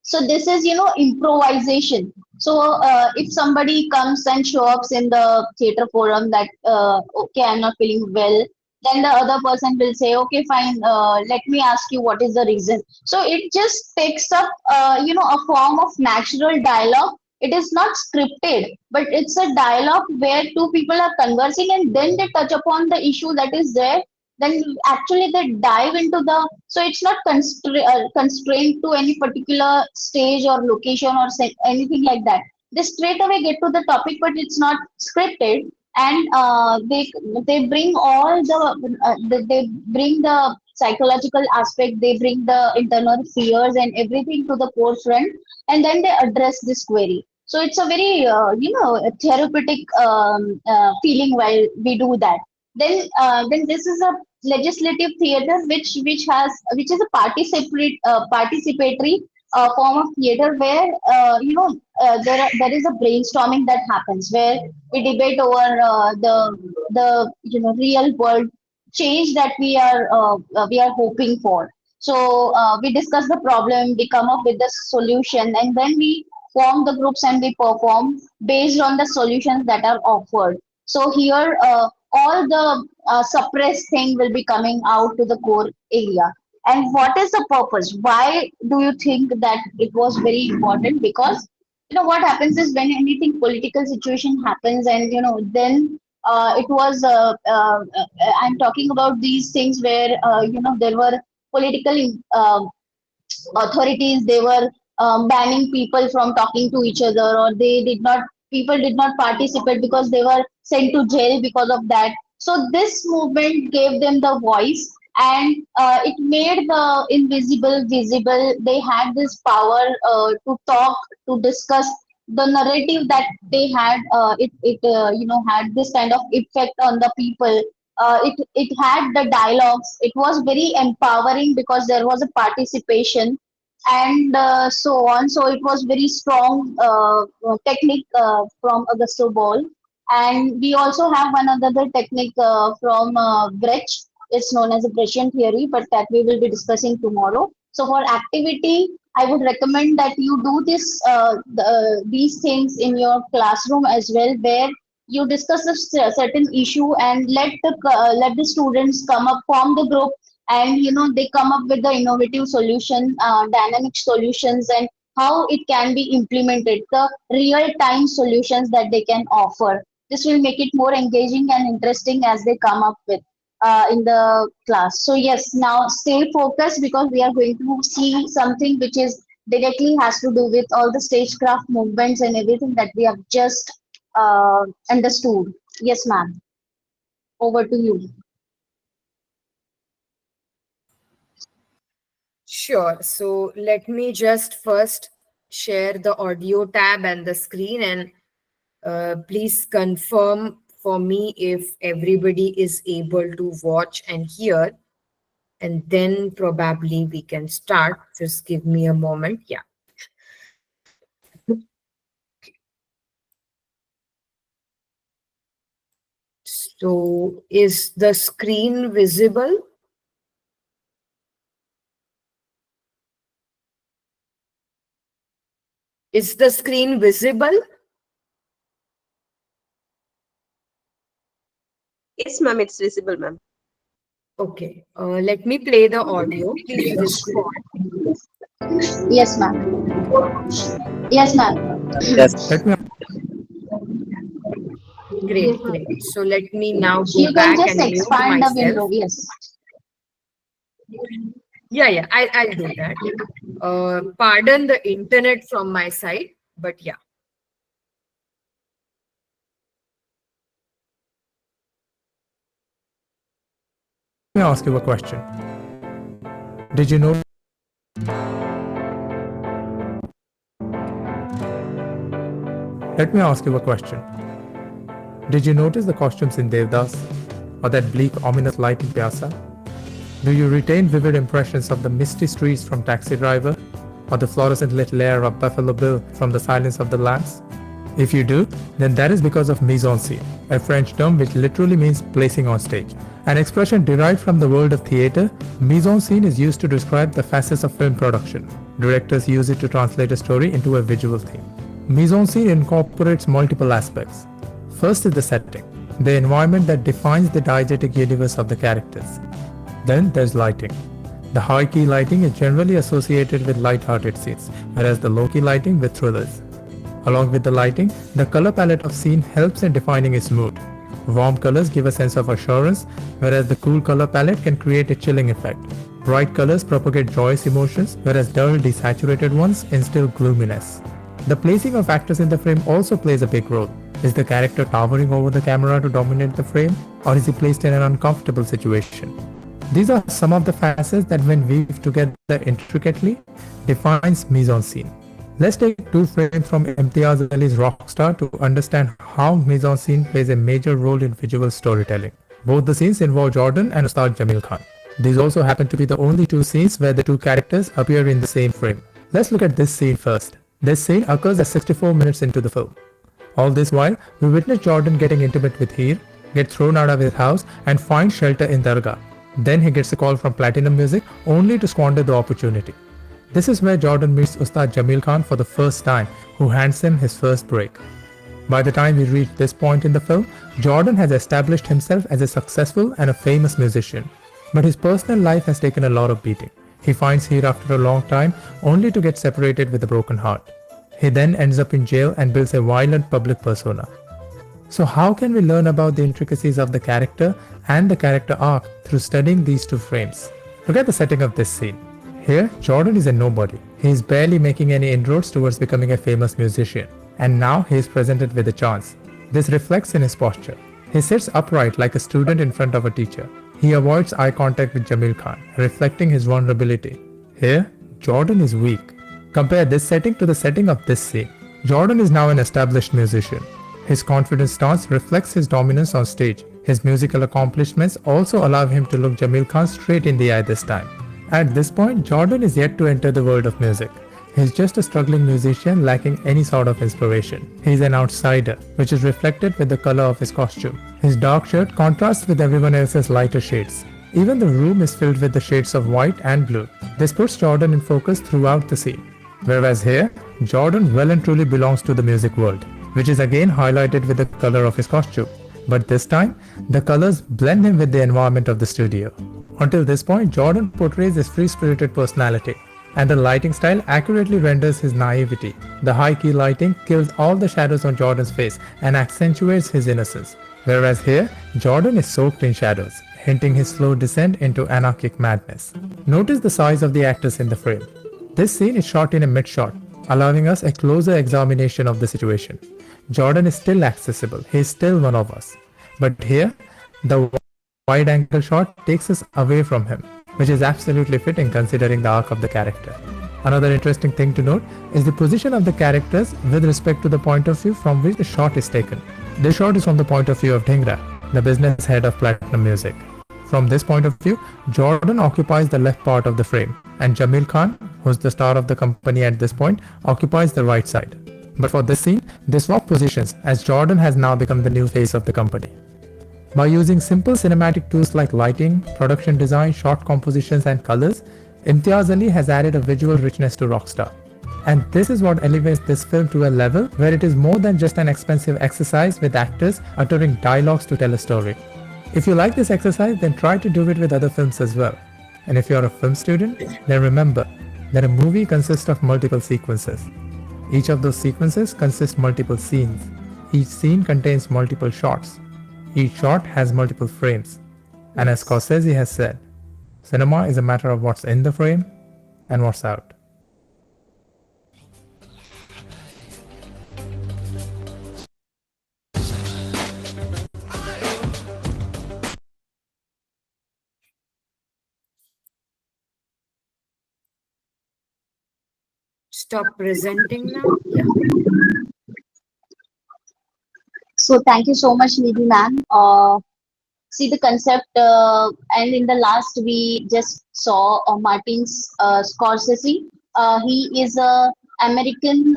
Speaker 3: So this is, improvisation. So if somebody comes and show up in the theater forum that okay, I'm not feeling well, then the other person will say okay, fine, let me ask you what is the reason. So it just takes up a form of natural dialogue. It is not scripted, but it's a dialogue where two people are conversing, and then they touch upon the issue that is there. Then actually they dive into the, so it's not constrained to any particular stage or location or anything like that. They straight away get to the topic, but it's not scripted. And they bring all they bring the psychological aspect, they bring the internal fears and everything to the forefront, and then they address this query. So it's a very a therapeutic feeling while we do that. Then this is a legislative theater, which is a participatory form of theater, where there is a brainstorming that happens, where we debate over the real world change that we are hoping for. So we discuss the problem, we come up with the solution, and then we form the groups and we perform based on the solutions that are offered. So here, all the suppressed thing will be coming out to the core area. And what is the purpose? Why do you think that it was very important? Because what happens is when anything political situation happens, and then it was I'm talking about these things where there were political authorities, they were banning people from talking to each other, or they did not, people did not participate because they were sent to jail because of that. So this movement gave them the voice, and it made the invisible visible. They had this power to talk, to discuss the narrative that they had. It had this kind of effect on the people. It had the dialogues. It was very empowering because there was a participation, and so on. So it was very strong technique from Augusto Boal. And we also have one other technique from Brecht. It's known as a Brechtian theory, but that we will be discussing tomorrow. So for activity, I would recommend that you do these things in your classroom as well, where you discuss a certain issue, and let the students come up, form the group, and they come up with the innovative solution, dynamic solutions, and how it can be implemented, the real-time solutions that they can offer. This will make it more engaging and interesting as they come up with in the class. So yes, now stay focused because we are going to see something which is directly has to do with all the stagecraft movements and everything that we have just understood. Yes, ma'am. Over to you.
Speaker 1: Sure. So let me just first share the audio tab and the screen, and please confirm for me if everybody is able to watch and hear, and then probably we can start. Just give me a moment. Yeah. So is the screen visible? Is the screen visible?
Speaker 4: Yes, ma'am, it's visible, ma'am.
Speaker 1: Okay. Let me play the audio. Please respond.
Speaker 3: Yes, ma'am. Yes, ma'am.
Speaker 5: Yes.
Speaker 6: Let me
Speaker 1: Great, great. So let me now go
Speaker 3: You can
Speaker 1: back
Speaker 3: just
Speaker 1: and mute
Speaker 3: expand the
Speaker 1: myself.
Speaker 3: window. Yes.
Speaker 1: Yeah, I'll do that. Pardon the internet from my side, but yeah.
Speaker 6: ask you a question. Did you know? Let me ask you a question. Did you notice the costumes in Devdas, or that bleak, ominous light in Pyasa? Do you retain vivid impressions of the misty streets from Taxi Driver, or the fluorescent lit lair of Buffalo Bill from The Silence of the Lambs? If you do, then that is because of mise-en-scène, a French term which literally means placing on stage. An expression derived from the world of theatre, mise-en-scène is used to describe the facets of film production. Directors use it to translate a story into a visual theme. Mise-en-scène incorporates multiple aspects. First is the setting, the environment that defines the diegetic universe of the characters. Then there's lighting. The high-key lighting is generally associated with light-hearted scenes, whereas the low-key lighting with thrillers. Along with the lighting, the color palette of scene helps in defining its mood. Warm colors give a sense of assurance, whereas the cool color palette can create a chilling effect. Bright colors propagate joyous emotions, whereas dull, desaturated ones instill gloominess. The placing of actors in the frame also plays a big role. Is the character towering over the camera to dominate the frame, or is he placed in an uncomfortable situation? These are some of the facets that, when weaved together intricately, defines mise-en-scène. Let's take two frames from Imtiaz Ali's Rockstar to understand how mise-en-scène plays a major role in visual storytelling. Both the scenes involve Jordan and Ustad Jamil Khan. These also happen to be the only two scenes where the two characters appear in the same frame. Let's look at this scene first. This scene occurs at 64 minutes into the film. All this while, we witness Jordan getting intimate with Heer, get thrown out of his house, and find shelter in Dargah. Then he gets a call from Platinum Music, only to squander the opportunity. This is where Jordan meets Ustad Jamil Khan for the first time, who hands him his first break. By the time we reach this point in the film, Jordan has established himself as a successful and a famous musician. But his personal life has taken a lot of beating. He finds Heer after a long time, only to get separated with a broken heart. He then ends up in jail and builds a violent public persona. So how can we learn about the intricacies of the character and the character arc through studying these two frames? Look at the setting of this scene. Here, Jordan is a nobody. He is barely making any inroads towards becoming a famous musician. And now he is presented with a chance. This reflects in his posture. He sits upright like a student in front of a teacher. He avoids eye contact with Jamil Khan, reflecting his vulnerability. Here, Jordan is weak. Compare this setting to the setting of this scene. Jordan is now an established musician. His confident stance reflects his dominance on stage. His musical accomplishments also allow him to look Jamil Khan straight in the eye this time. At this point, Jordan is yet to enter the world of music. He is just a struggling musician lacking any sort of inspiration. He is an outsider, which is reflected with the color of his costume. His dark shirt contrasts with everyone else's lighter shades. Even the room is filled with the shades of white and blue. This puts Jordan in focus throughout the scene. Whereas here, Jordan well and truly belongs to the music world, which is again highlighted with the color of his costume. But this time, the colors blend him with the environment of the studio. Until this point, Jordan portrays his free-spirited personality. And the lighting style accurately renders his naivety. The high key lighting kills all the shadows on Jordan's face and accentuates his innocence. Whereas here, Jordan is soaked in shadows, hinting his slow descent into anarchic madness. Notice the size of the actors in the frame. This scene is shot in a mid-shot, allowing us a closer examination of the situation. Jordan is still accessible, he is still one of us. But here, the wide angle shot takes us away from him, which is absolutely fitting considering the arc of the character. Another interesting thing to note is the position of the characters with respect to the point of view from which the shot is taken. This shot is from the point of view of Dhingra, the business head of Platinum Music. From this point of view, Jordan occupies the left part of the frame, and Jamil Khan, who's the star of the company at this point, occupies the right side. But for this scene, they swap positions as Jordan has now become the new face of the company. By using simple cinematic tools like lighting, production design, shot compositions, and colors, Imtiaz Ali has added a visual richness to Rockstar. And this is what elevates this film to a level where it is more than just an expensive exercise with actors uttering dialogues to tell a story. If you like this exercise, then try to do it with other films as well. And if you're a film student, then remember that a movie consists of multiple sequences. Each of those sequences consists multiple scenes. Each scene contains multiple shots. Each shot has multiple frames. And as Scorsese has said, cinema is a matter of what's in the frame and what's out.
Speaker 1: Stop presenting now. Yeah.
Speaker 3: So thank you so much, Nidhi ma'am. See the concept, and in the last we just saw Martin's Scorsese. He is a American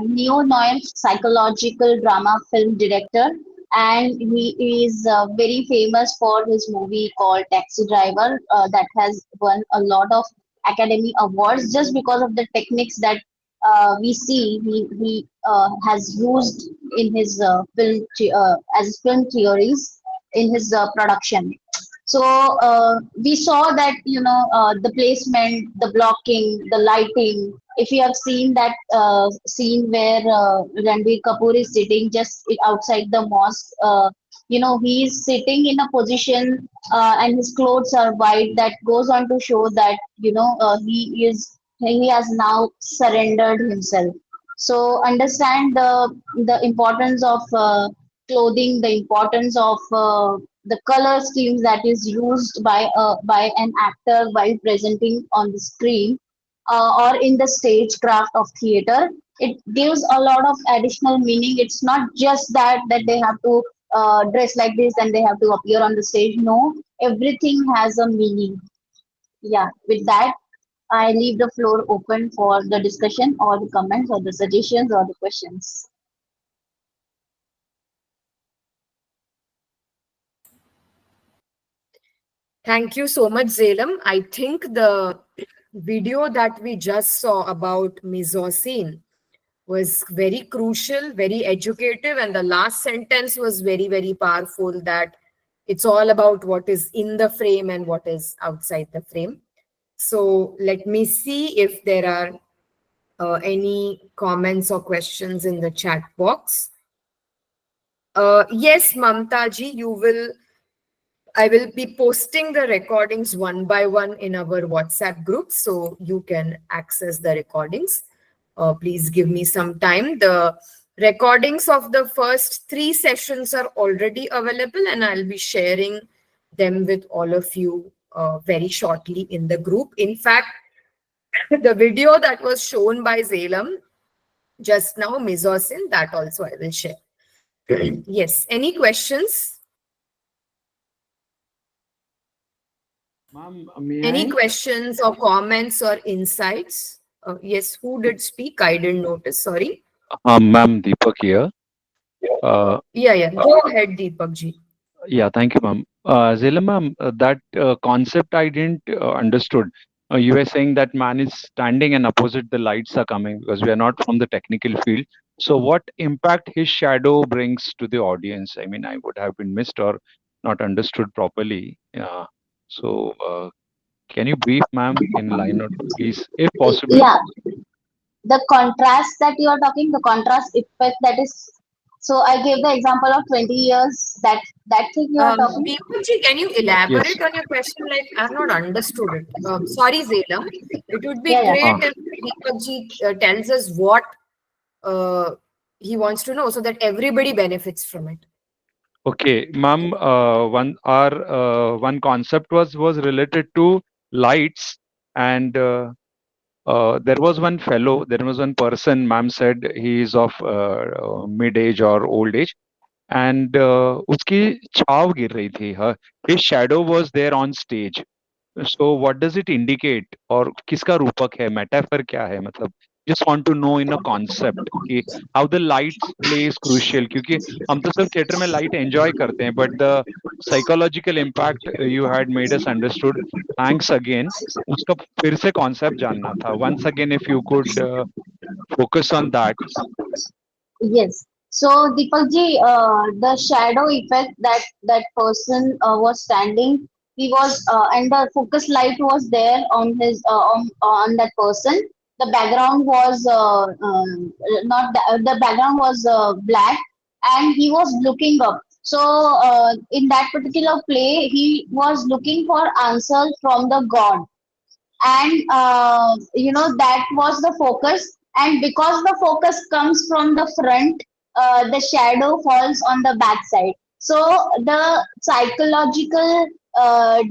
Speaker 3: neo-noir psychological drama film director, and he is very famous for his movie called Taxi Driver that has won a lot of Academy Awards just because of the techniques that we see he has used in his as film theories in his production. So we saw that the placement, the blocking, the lighting. If you have seen that scene where Ranbir Kapoor is sitting just outside the mosque, he is sitting in a position and his clothes are white. That goes on to show that he has now surrendered himself. So understand the importance of clothing, the importance of the color schemes that is used by an actor while presenting on the screen or in the stagecraft of theater. It gives a lot of additional meaning. It's not just that they have to dress like this and they have to appear on the stage. No, everything has a meaning. Yeah, with that, I leave the floor open for the discussion or the comments or the suggestions or the questions.
Speaker 1: Thank you so much, Zalem. I think the video that we just saw about Mise-en-scène was very crucial, very educative, and the last sentence was very, very powerful, that it's all about what is in the frame and what is outside the frame. So let me see if there are any comments or questions in the chat box. Yes, Mamta ji, I will be posting the recordings one by one in our WhatsApp group, so you can access the recordings. Please give me some time. The recordings of the first 3 sessions are already available, and I'll be sharing them with all of you very shortly in the group. In fact, the video that was shown by Zalem just now, Mise-en-scène, that also I will share. Yes, any questions?
Speaker 2: Ma'am,
Speaker 1: Any questions or comments or insights? Yes, who did speak? I didn't notice, sorry.
Speaker 2: Ma'am, Deepak here.
Speaker 1: Yeah. Go ahead, Deepak ji.
Speaker 2: Yeah, thank you, ma'am. Zila ma'am, that concept I didn't understood. You were saying that man is standing and opposite the lights are coming because we are not from the technical field. So what impact his shadow brings to the audience? I mean, I would have been missed or not understood properly. So Can you brief, ma'am, in line note, please, if possible?
Speaker 3: Yeah, the contrast that you are talking, the contrast effect that is. So I gave the example of 20 years. That thing you are talking.
Speaker 1: Deepakji, can you
Speaker 2: Yes.
Speaker 1: elaborate on your question? Like, I've not understood it. Sorry, Zelam. It would be
Speaker 3: Yeah, yeah.
Speaker 1: great if Deepakji tells us what he wants to know so that everybody benefits from it.
Speaker 2: Okay, ma'am. One concept was related to lights, and there was one fellow. There was one person. Ma'am said he is of mid age or old age, and उसकी छाव गिर रही थी. His shadow was there on stage. So what does it indicate? और किसका रूपक है? Metaphor क्या है? मतलब just want to know in a concept कि how the lights play is crucial, क्योंकि हम तो सिर्फ थिएटर में लाइट एंजॉय करते हैं, but the psychological impact you had made us understood. Thanks again. उसका फिर से concept जानना था. Once again, if you could focus on that.
Speaker 3: Yes. So Deepakji, the shadow effect that person was standing, he was, and the focus light was there on his on that person. The background was not the background was black, and he was looking up. So in that particular play, he was looking for answers from the God, and that was the focus, and because the focus comes from the front, the shadow falls on the back side. So the psychological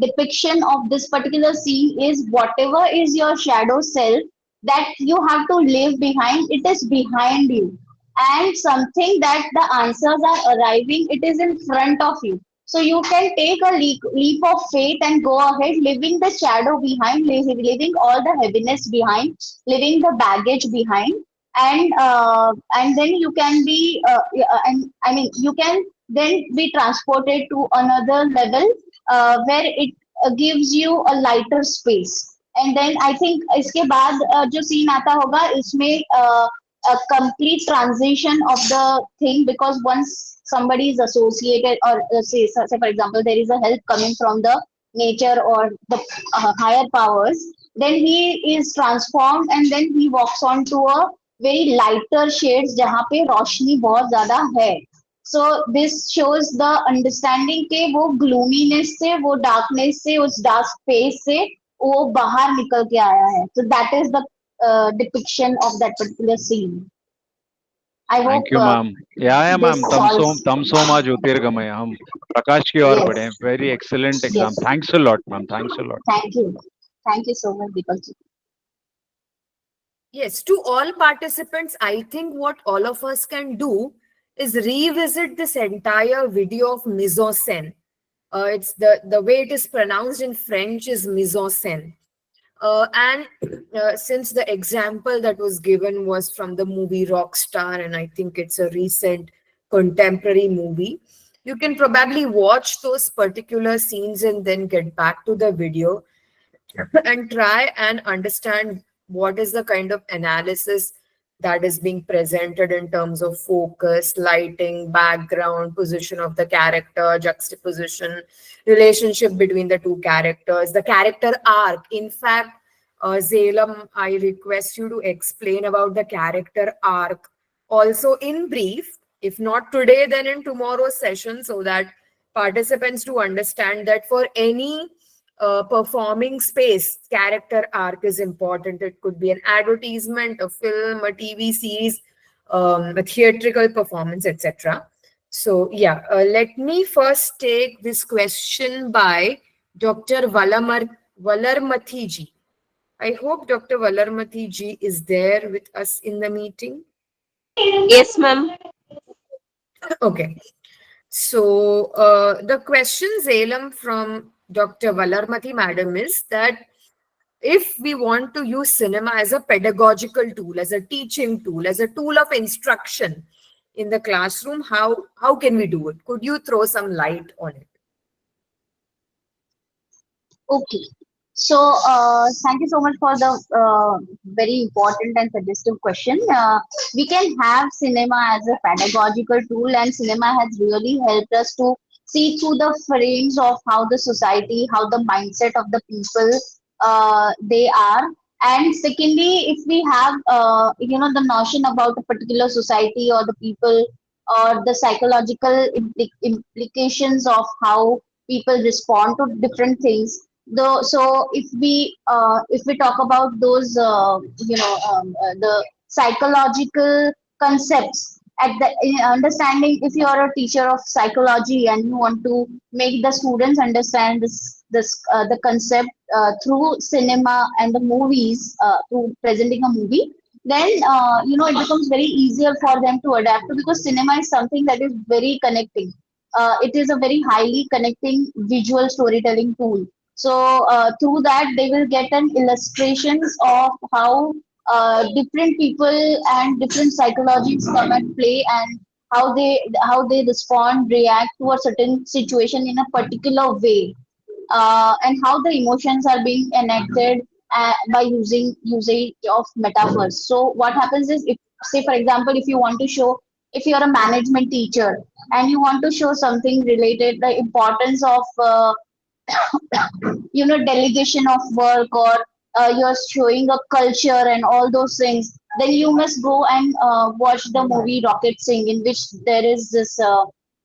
Speaker 3: depiction of this particular scene is whatever is your shadow self that you have to leave behind, it is behind you, and something that the answers are arriving, it is in front of you. So you can take a leap of faith and go ahead, leaving the shadow behind, leaving all the heaviness behind, leaving the baggage behind, and then you can be, and I mean, you can then be transported to another level where it gives you a lighter space. And then I think इसके बाद जो scene आता होगा इसमें a complete transition of the thing, because once somebody is associated, or say for example there is a help coming from the nature or the higher powers, then he is transformed, and then he walks on to a very lighter shades जहाँ पे रोशनी बहुत ज्यादा है. So this shows the understanding के वो gloominess से, वो darkness से, उस dark space से वो बाहर निकल के आया है. So that is the depiction of that particular scene. I
Speaker 2: Thank
Speaker 3: hope
Speaker 2: you, ma'am. Yeah,
Speaker 3: this
Speaker 2: ma'am.
Speaker 3: solves.
Speaker 2: तमसोमा ज्योतिर्गमय. हम प्रकाश की ओर बढ़े.
Speaker 3: Yes,
Speaker 2: Very excellent exam.
Speaker 3: yes.
Speaker 2: Thanks a lot, ma'am. Thanks a lot.
Speaker 3: Thank you. Thank you so much, Deepak ji.
Speaker 1: Yes, to all participants, I think what all of us can do is revisit this entire video of Mise-en-scène. It's the way it is pronounced in French is Mise-en-scène. And since the example that was given was from the movie Rockstar, and I think it's a recent contemporary movie, you can probably watch those particular scenes and then get back to the video and try and understand what is the kind of analysis that is being presented in terms of focus, lighting, background, position of the character, juxtaposition, relationship between the two characters, the character arc. In fact, Zelam, I request you to explain about the character arc also in brief, if not today, then in tomorrow's session, so that participants to understand that for any performing space, character arc is important. It could be an advertisement, a film, a TV series, a theatrical performance, etc. So yeah, let me first take this question by Dr. Valarmathi ji. I hope Dr. Valarmathi ji is there with us in the meeting.
Speaker 4: Yes, ma'am.
Speaker 1: Okay. So the question, Zelam, from Dr. Valarmathi madam is that if we want to use cinema as a pedagogical tool, as a teaching tool, as a tool of instruction in the classroom, how can we do it? Could you throw some light on it?
Speaker 3: Okay. So thank you so much for the very important and suggestive question. We can have cinema as a pedagogical tool, and cinema has really helped us to see through the frames of how the society, how the mindset of the people they are. And secondly, if we have the notion about a particular society or the people or the psychological implications of how people respond to different things, though, so if we talk about those the psychological concepts at the understanding, if you are a teacher of psychology and you want to make the students understand the concept through cinema and the movies, through presenting a movie, then it becomes very easier for them to adapt to, because cinema is something that is very connecting. It is a very highly connecting visual storytelling tool. So through that, they will get an illustrations of how different people and different psychologies come and play, and how they respond, react to a certain situation in a particular way, and how the emotions are being enacted by using usage of metaphors. So what happens is, if, say for example, if you want to show, if you're a management teacher and you want to show something related, the importance of delegation of work, or you're showing a culture and all those things, then you must go and watch the movie Rocket Singh, in which there is this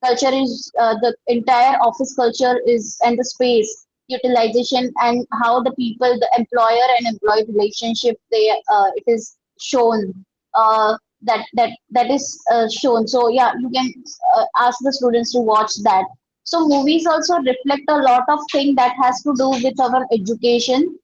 Speaker 3: culture is the entire office culture is, and the space utilization, and how the people, the employer and employee relationship, they it is shown, that is shown. So yeah, you can ask the students to watch that. So movies also reflect a lot of things that has to do with our education.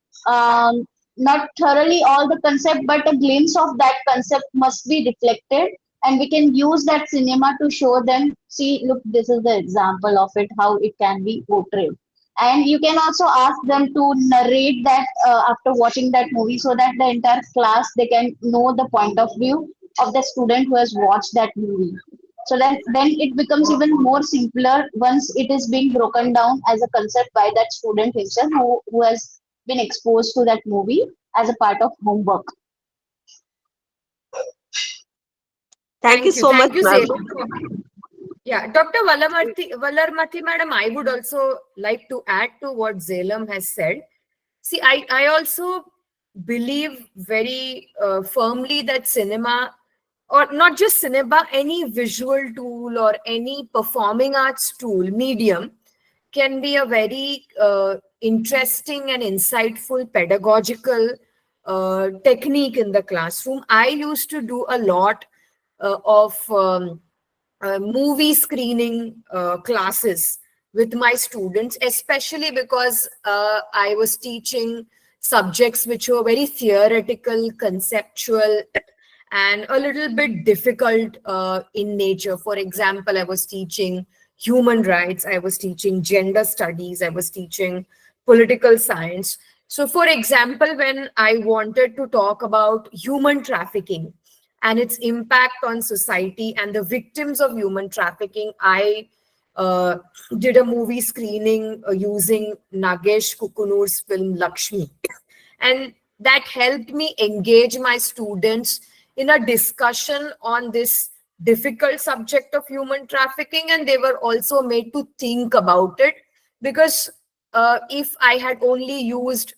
Speaker 3: Not thoroughly all the concept, but a glimpse of that concept must be reflected, and we can use that cinema to show them. See, look, this is the example of it, how it can be portrayed. And you can also ask them to narrate that after watching that movie, so that the entire class, they can know the point of view of the student who has watched that movie. So that then it becomes even more simpler once it is being broken down as a concept by that student himself, who has been exposed to that movie as a part of homework.
Speaker 4: Thank you so much,
Speaker 1: Thank you,
Speaker 4: ma'am.
Speaker 1: Zelam. Yeah, Dr. Valarmati madam, I would also like to add to what Zelam has said. See, I also believe very firmly that cinema, or not just cinema, any visual tool or any performing arts tool, medium, can be a very interesting and insightful pedagogical technique in the classroom. I used to do a lot of movie screening classes with my students, especially because I was teaching subjects which were very theoretical, conceptual, and a little bit difficult in nature. For example, I was teaching human rights, I was teaching gender studies, I was teaching political science. So, for example, when I wanted to talk about human trafficking and its impact on society and the victims of human trafficking, I did a movie screening using Nagesh Kukunur's film Lakshmi. And that helped me engage my students in a discussion on this difficult subject of human trafficking. And they were also made to think about it, because if I had only used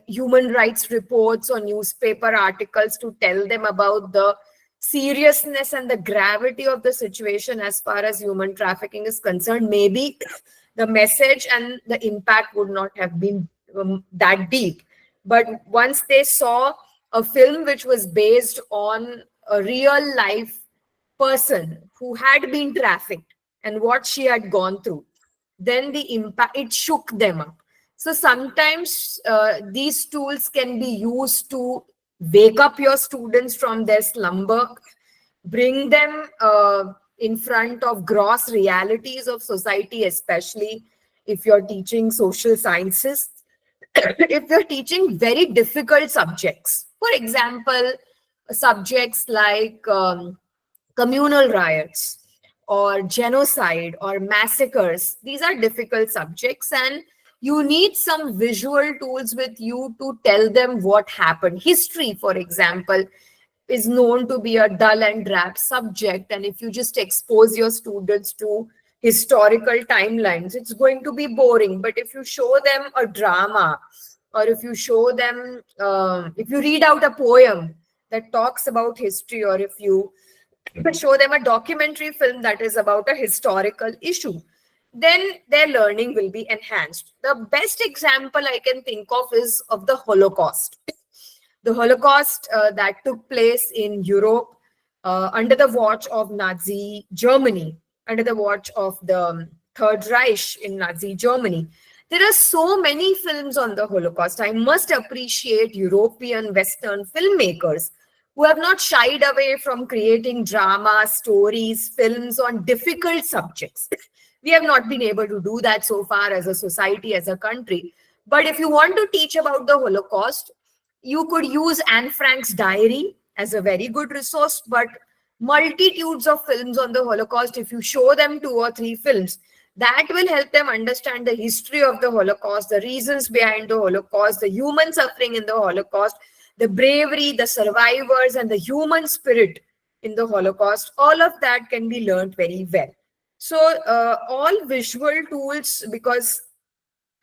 Speaker 1: human rights reports or newspaper articles to tell them about the seriousness and the gravity of the situation as far as human trafficking is concerned, maybe the message and the impact would not have been that deep. But once they saw a film which was based on a real life person who had been trafficked and what she had gone through, then the impact, it shook them up. So sometimes these tools can be used to wake up your students from their slumber, bring them in front of gross realities of society, especially if you're teaching social sciences. If you're teaching very difficult subjects, for example, subjects like communal riots or genocide or massacres, these are difficult subjects, and you need some visual tools with you to tell them what happened. History, for example, is known to be a dull and drab subject, and if you just expose your students to historical timelines, it's going to be boring. But if you show them a drama or if you show them, if you read out a poem that talks about history, or if you show them a documentary film that is about a historical issue, then their learning will be enhanced. The best example I can think of is of the Holocaust. The Holocaust that took place in Europe under the watch of Nazi Germany, under the watch of the Third Reich in Nazi Germany. There are so many films on the Holocaust. I must appreciate European Western filmmakers who have not shied away from creating drama, stories, films on difficult subjects. We have not been able to do that so far as a society, as a country. But if you want to teach about the Holocaust, you could use Anne Frank's diary as a very good resource, but multitudes of films on the Holocaust, if you show them 2 or 3 films, that will help them understand the history of the Holocaust, the reasons behind the Holocaust, the human suffering in the Holocaust, the bravery, the survivors, and the human spirit in the Holocaust. All of that can be learned very well. So all visual tools, because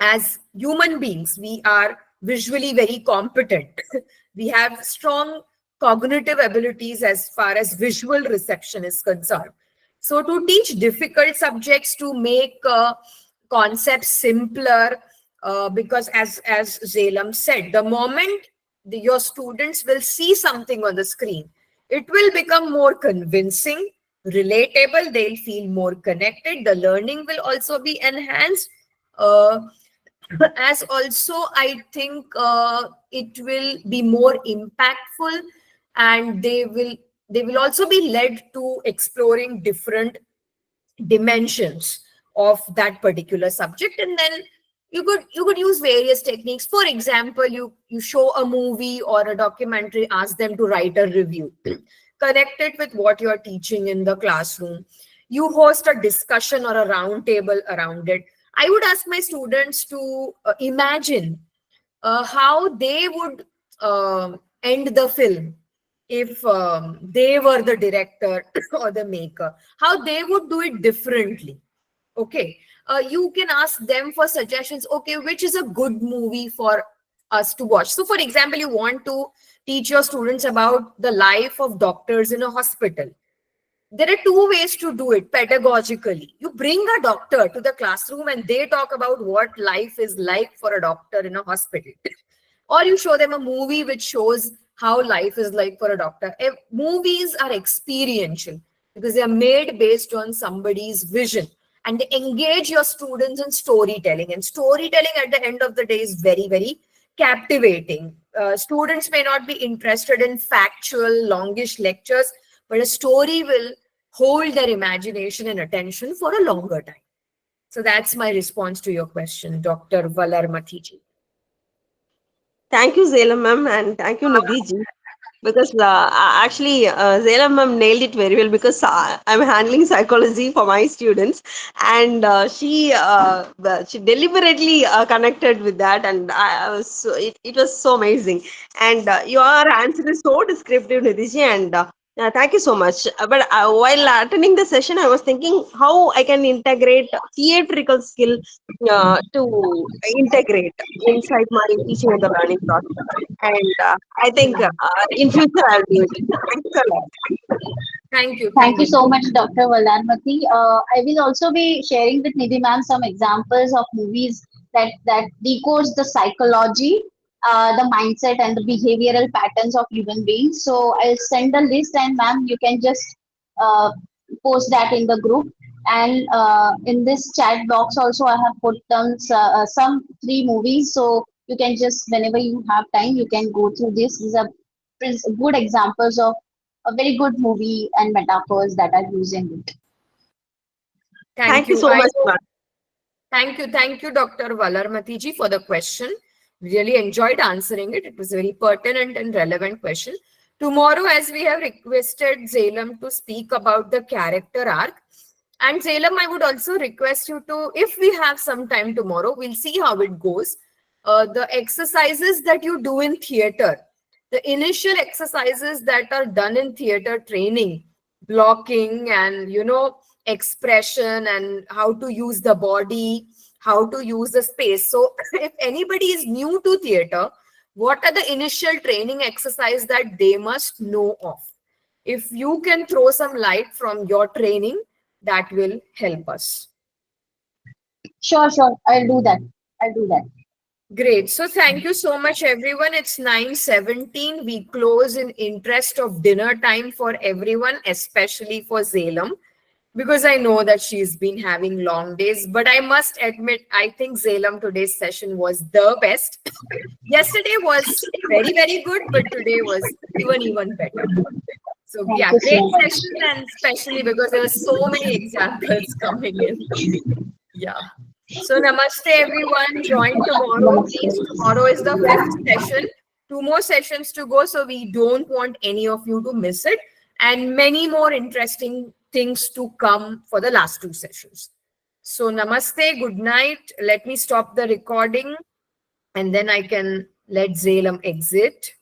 Speaker 1: as human beings, we are visually very competent. We have strong cognitive abilities as far as visual reception is concerned. So to teach difficult subjects, to make concepts simpler, because as Zelam said, the moment your students will see something on the screen, it will become more convincing, relatable, they'll feel more connected, the learning will also be enhanced. As also, I think it will be more impactful, and they will also be led to exploring different dimensions of that particular subject. And then you could use various techniques. For example, you show a movie or a documentary, ask them to write a review, connect it with what you're teaching in the classroom. You host a discussion or a round table around it. I would ask my students to imagine how they would end the film if they were the director or the maker, how they would do it differently. Okay, you can ask them for suggestions. Okay, which is a good movie for us to watch? So, for example, you want to teach your students about the life of doctors in a hospital. There are 2 ways to do it pedagogically. You bring a doctor to the classroom and they talk about what life is like for a doctor in a hospital. Or you show them a movie which shows how life is like for a doctor. Movies are experiential because they are made based on somebody's vision, and they engage your students in storytelling. And storytelling at the end of the day is very, very captivating. Students may not be interested in factual, longish lectures, but a story will hold their imagination and attention for a longer time. So that's my response to your question, Dr. Valarmathiji.
Speaker 4: Thank you, Zela ma'am, and thank you, Nidhi. Because actually, Zela ma'am nailed it very well, because I'm handling psychology for my students, and she deliberately connected with that, and I was it was so amazing. And your answer is so descriptive, Nidhi, and thank you so much. But while attending the session, I was thinking how I can integrate theatrical skill to integrate inside my teaching and the learning process. And I think in future I'll do it. Thanks a lot.
Speaker 1: Thank you.
Speaker 3: Thank you so much, Dr. Valarmati. I will also be sharing with Nidhi ma'am some examples of movies that decodes the psychology, the mindset, and the behavioral patterns of human beings. So I'll send a list, and ma'am, you can just uh, post that in the group. And in this chat box also, I have put down some 3 movies. So you can just, whenever you have time, you can go through this. These are good examples of a very good movie and metaphors that are used in it.
Speaker 4: Thank you so much, ma'am.
Speaker 1: Thank you, Dr. Valarmathiji, for the question. Really enjoyed answering it. It was a very pertinent and relevant question. Tomorrow, as we have requested Zelam to speak about the character arc, and Zelam, I would also request you to, if we have some time tomorrow, we'll see how it goes. The exercises that you do in theater, the initial exercises that are done in theater training, blocking and, expression, and how to use the body, how to use the space. So if anybody is new to theater, what are the initial training exercise that they must know of? If you can throw some light from your training, that will help us.
Speaker 3: Sure, sure. I'll do that. I'll do that.
Speaker 1: Great. So thank you so much, everyone. It's 9:17. We close in interest of dinner time for everyone, especially for Zalem, because I know that she's been having long days. But I must admit, I think Zalem, today's session was the best. Yesterday was very, very good, but today was even better. So
Speaker 3: Thank
Speaker 1: yeah,
Speaker 3: you
Speaker 1: great
Speaker 3: so much.
Speaker 1: session, and especially because there were so many examples coming in. Yeah. So namaste everyone. Join tomorrow, please. Tomorrow is the 5th session. 2 more sessions to go, so we don't want any of you to miss it. And many more interesting things to come for the last 2 sessions. So namaste, good night. Let me stop the recording and then I can let Zalem exit.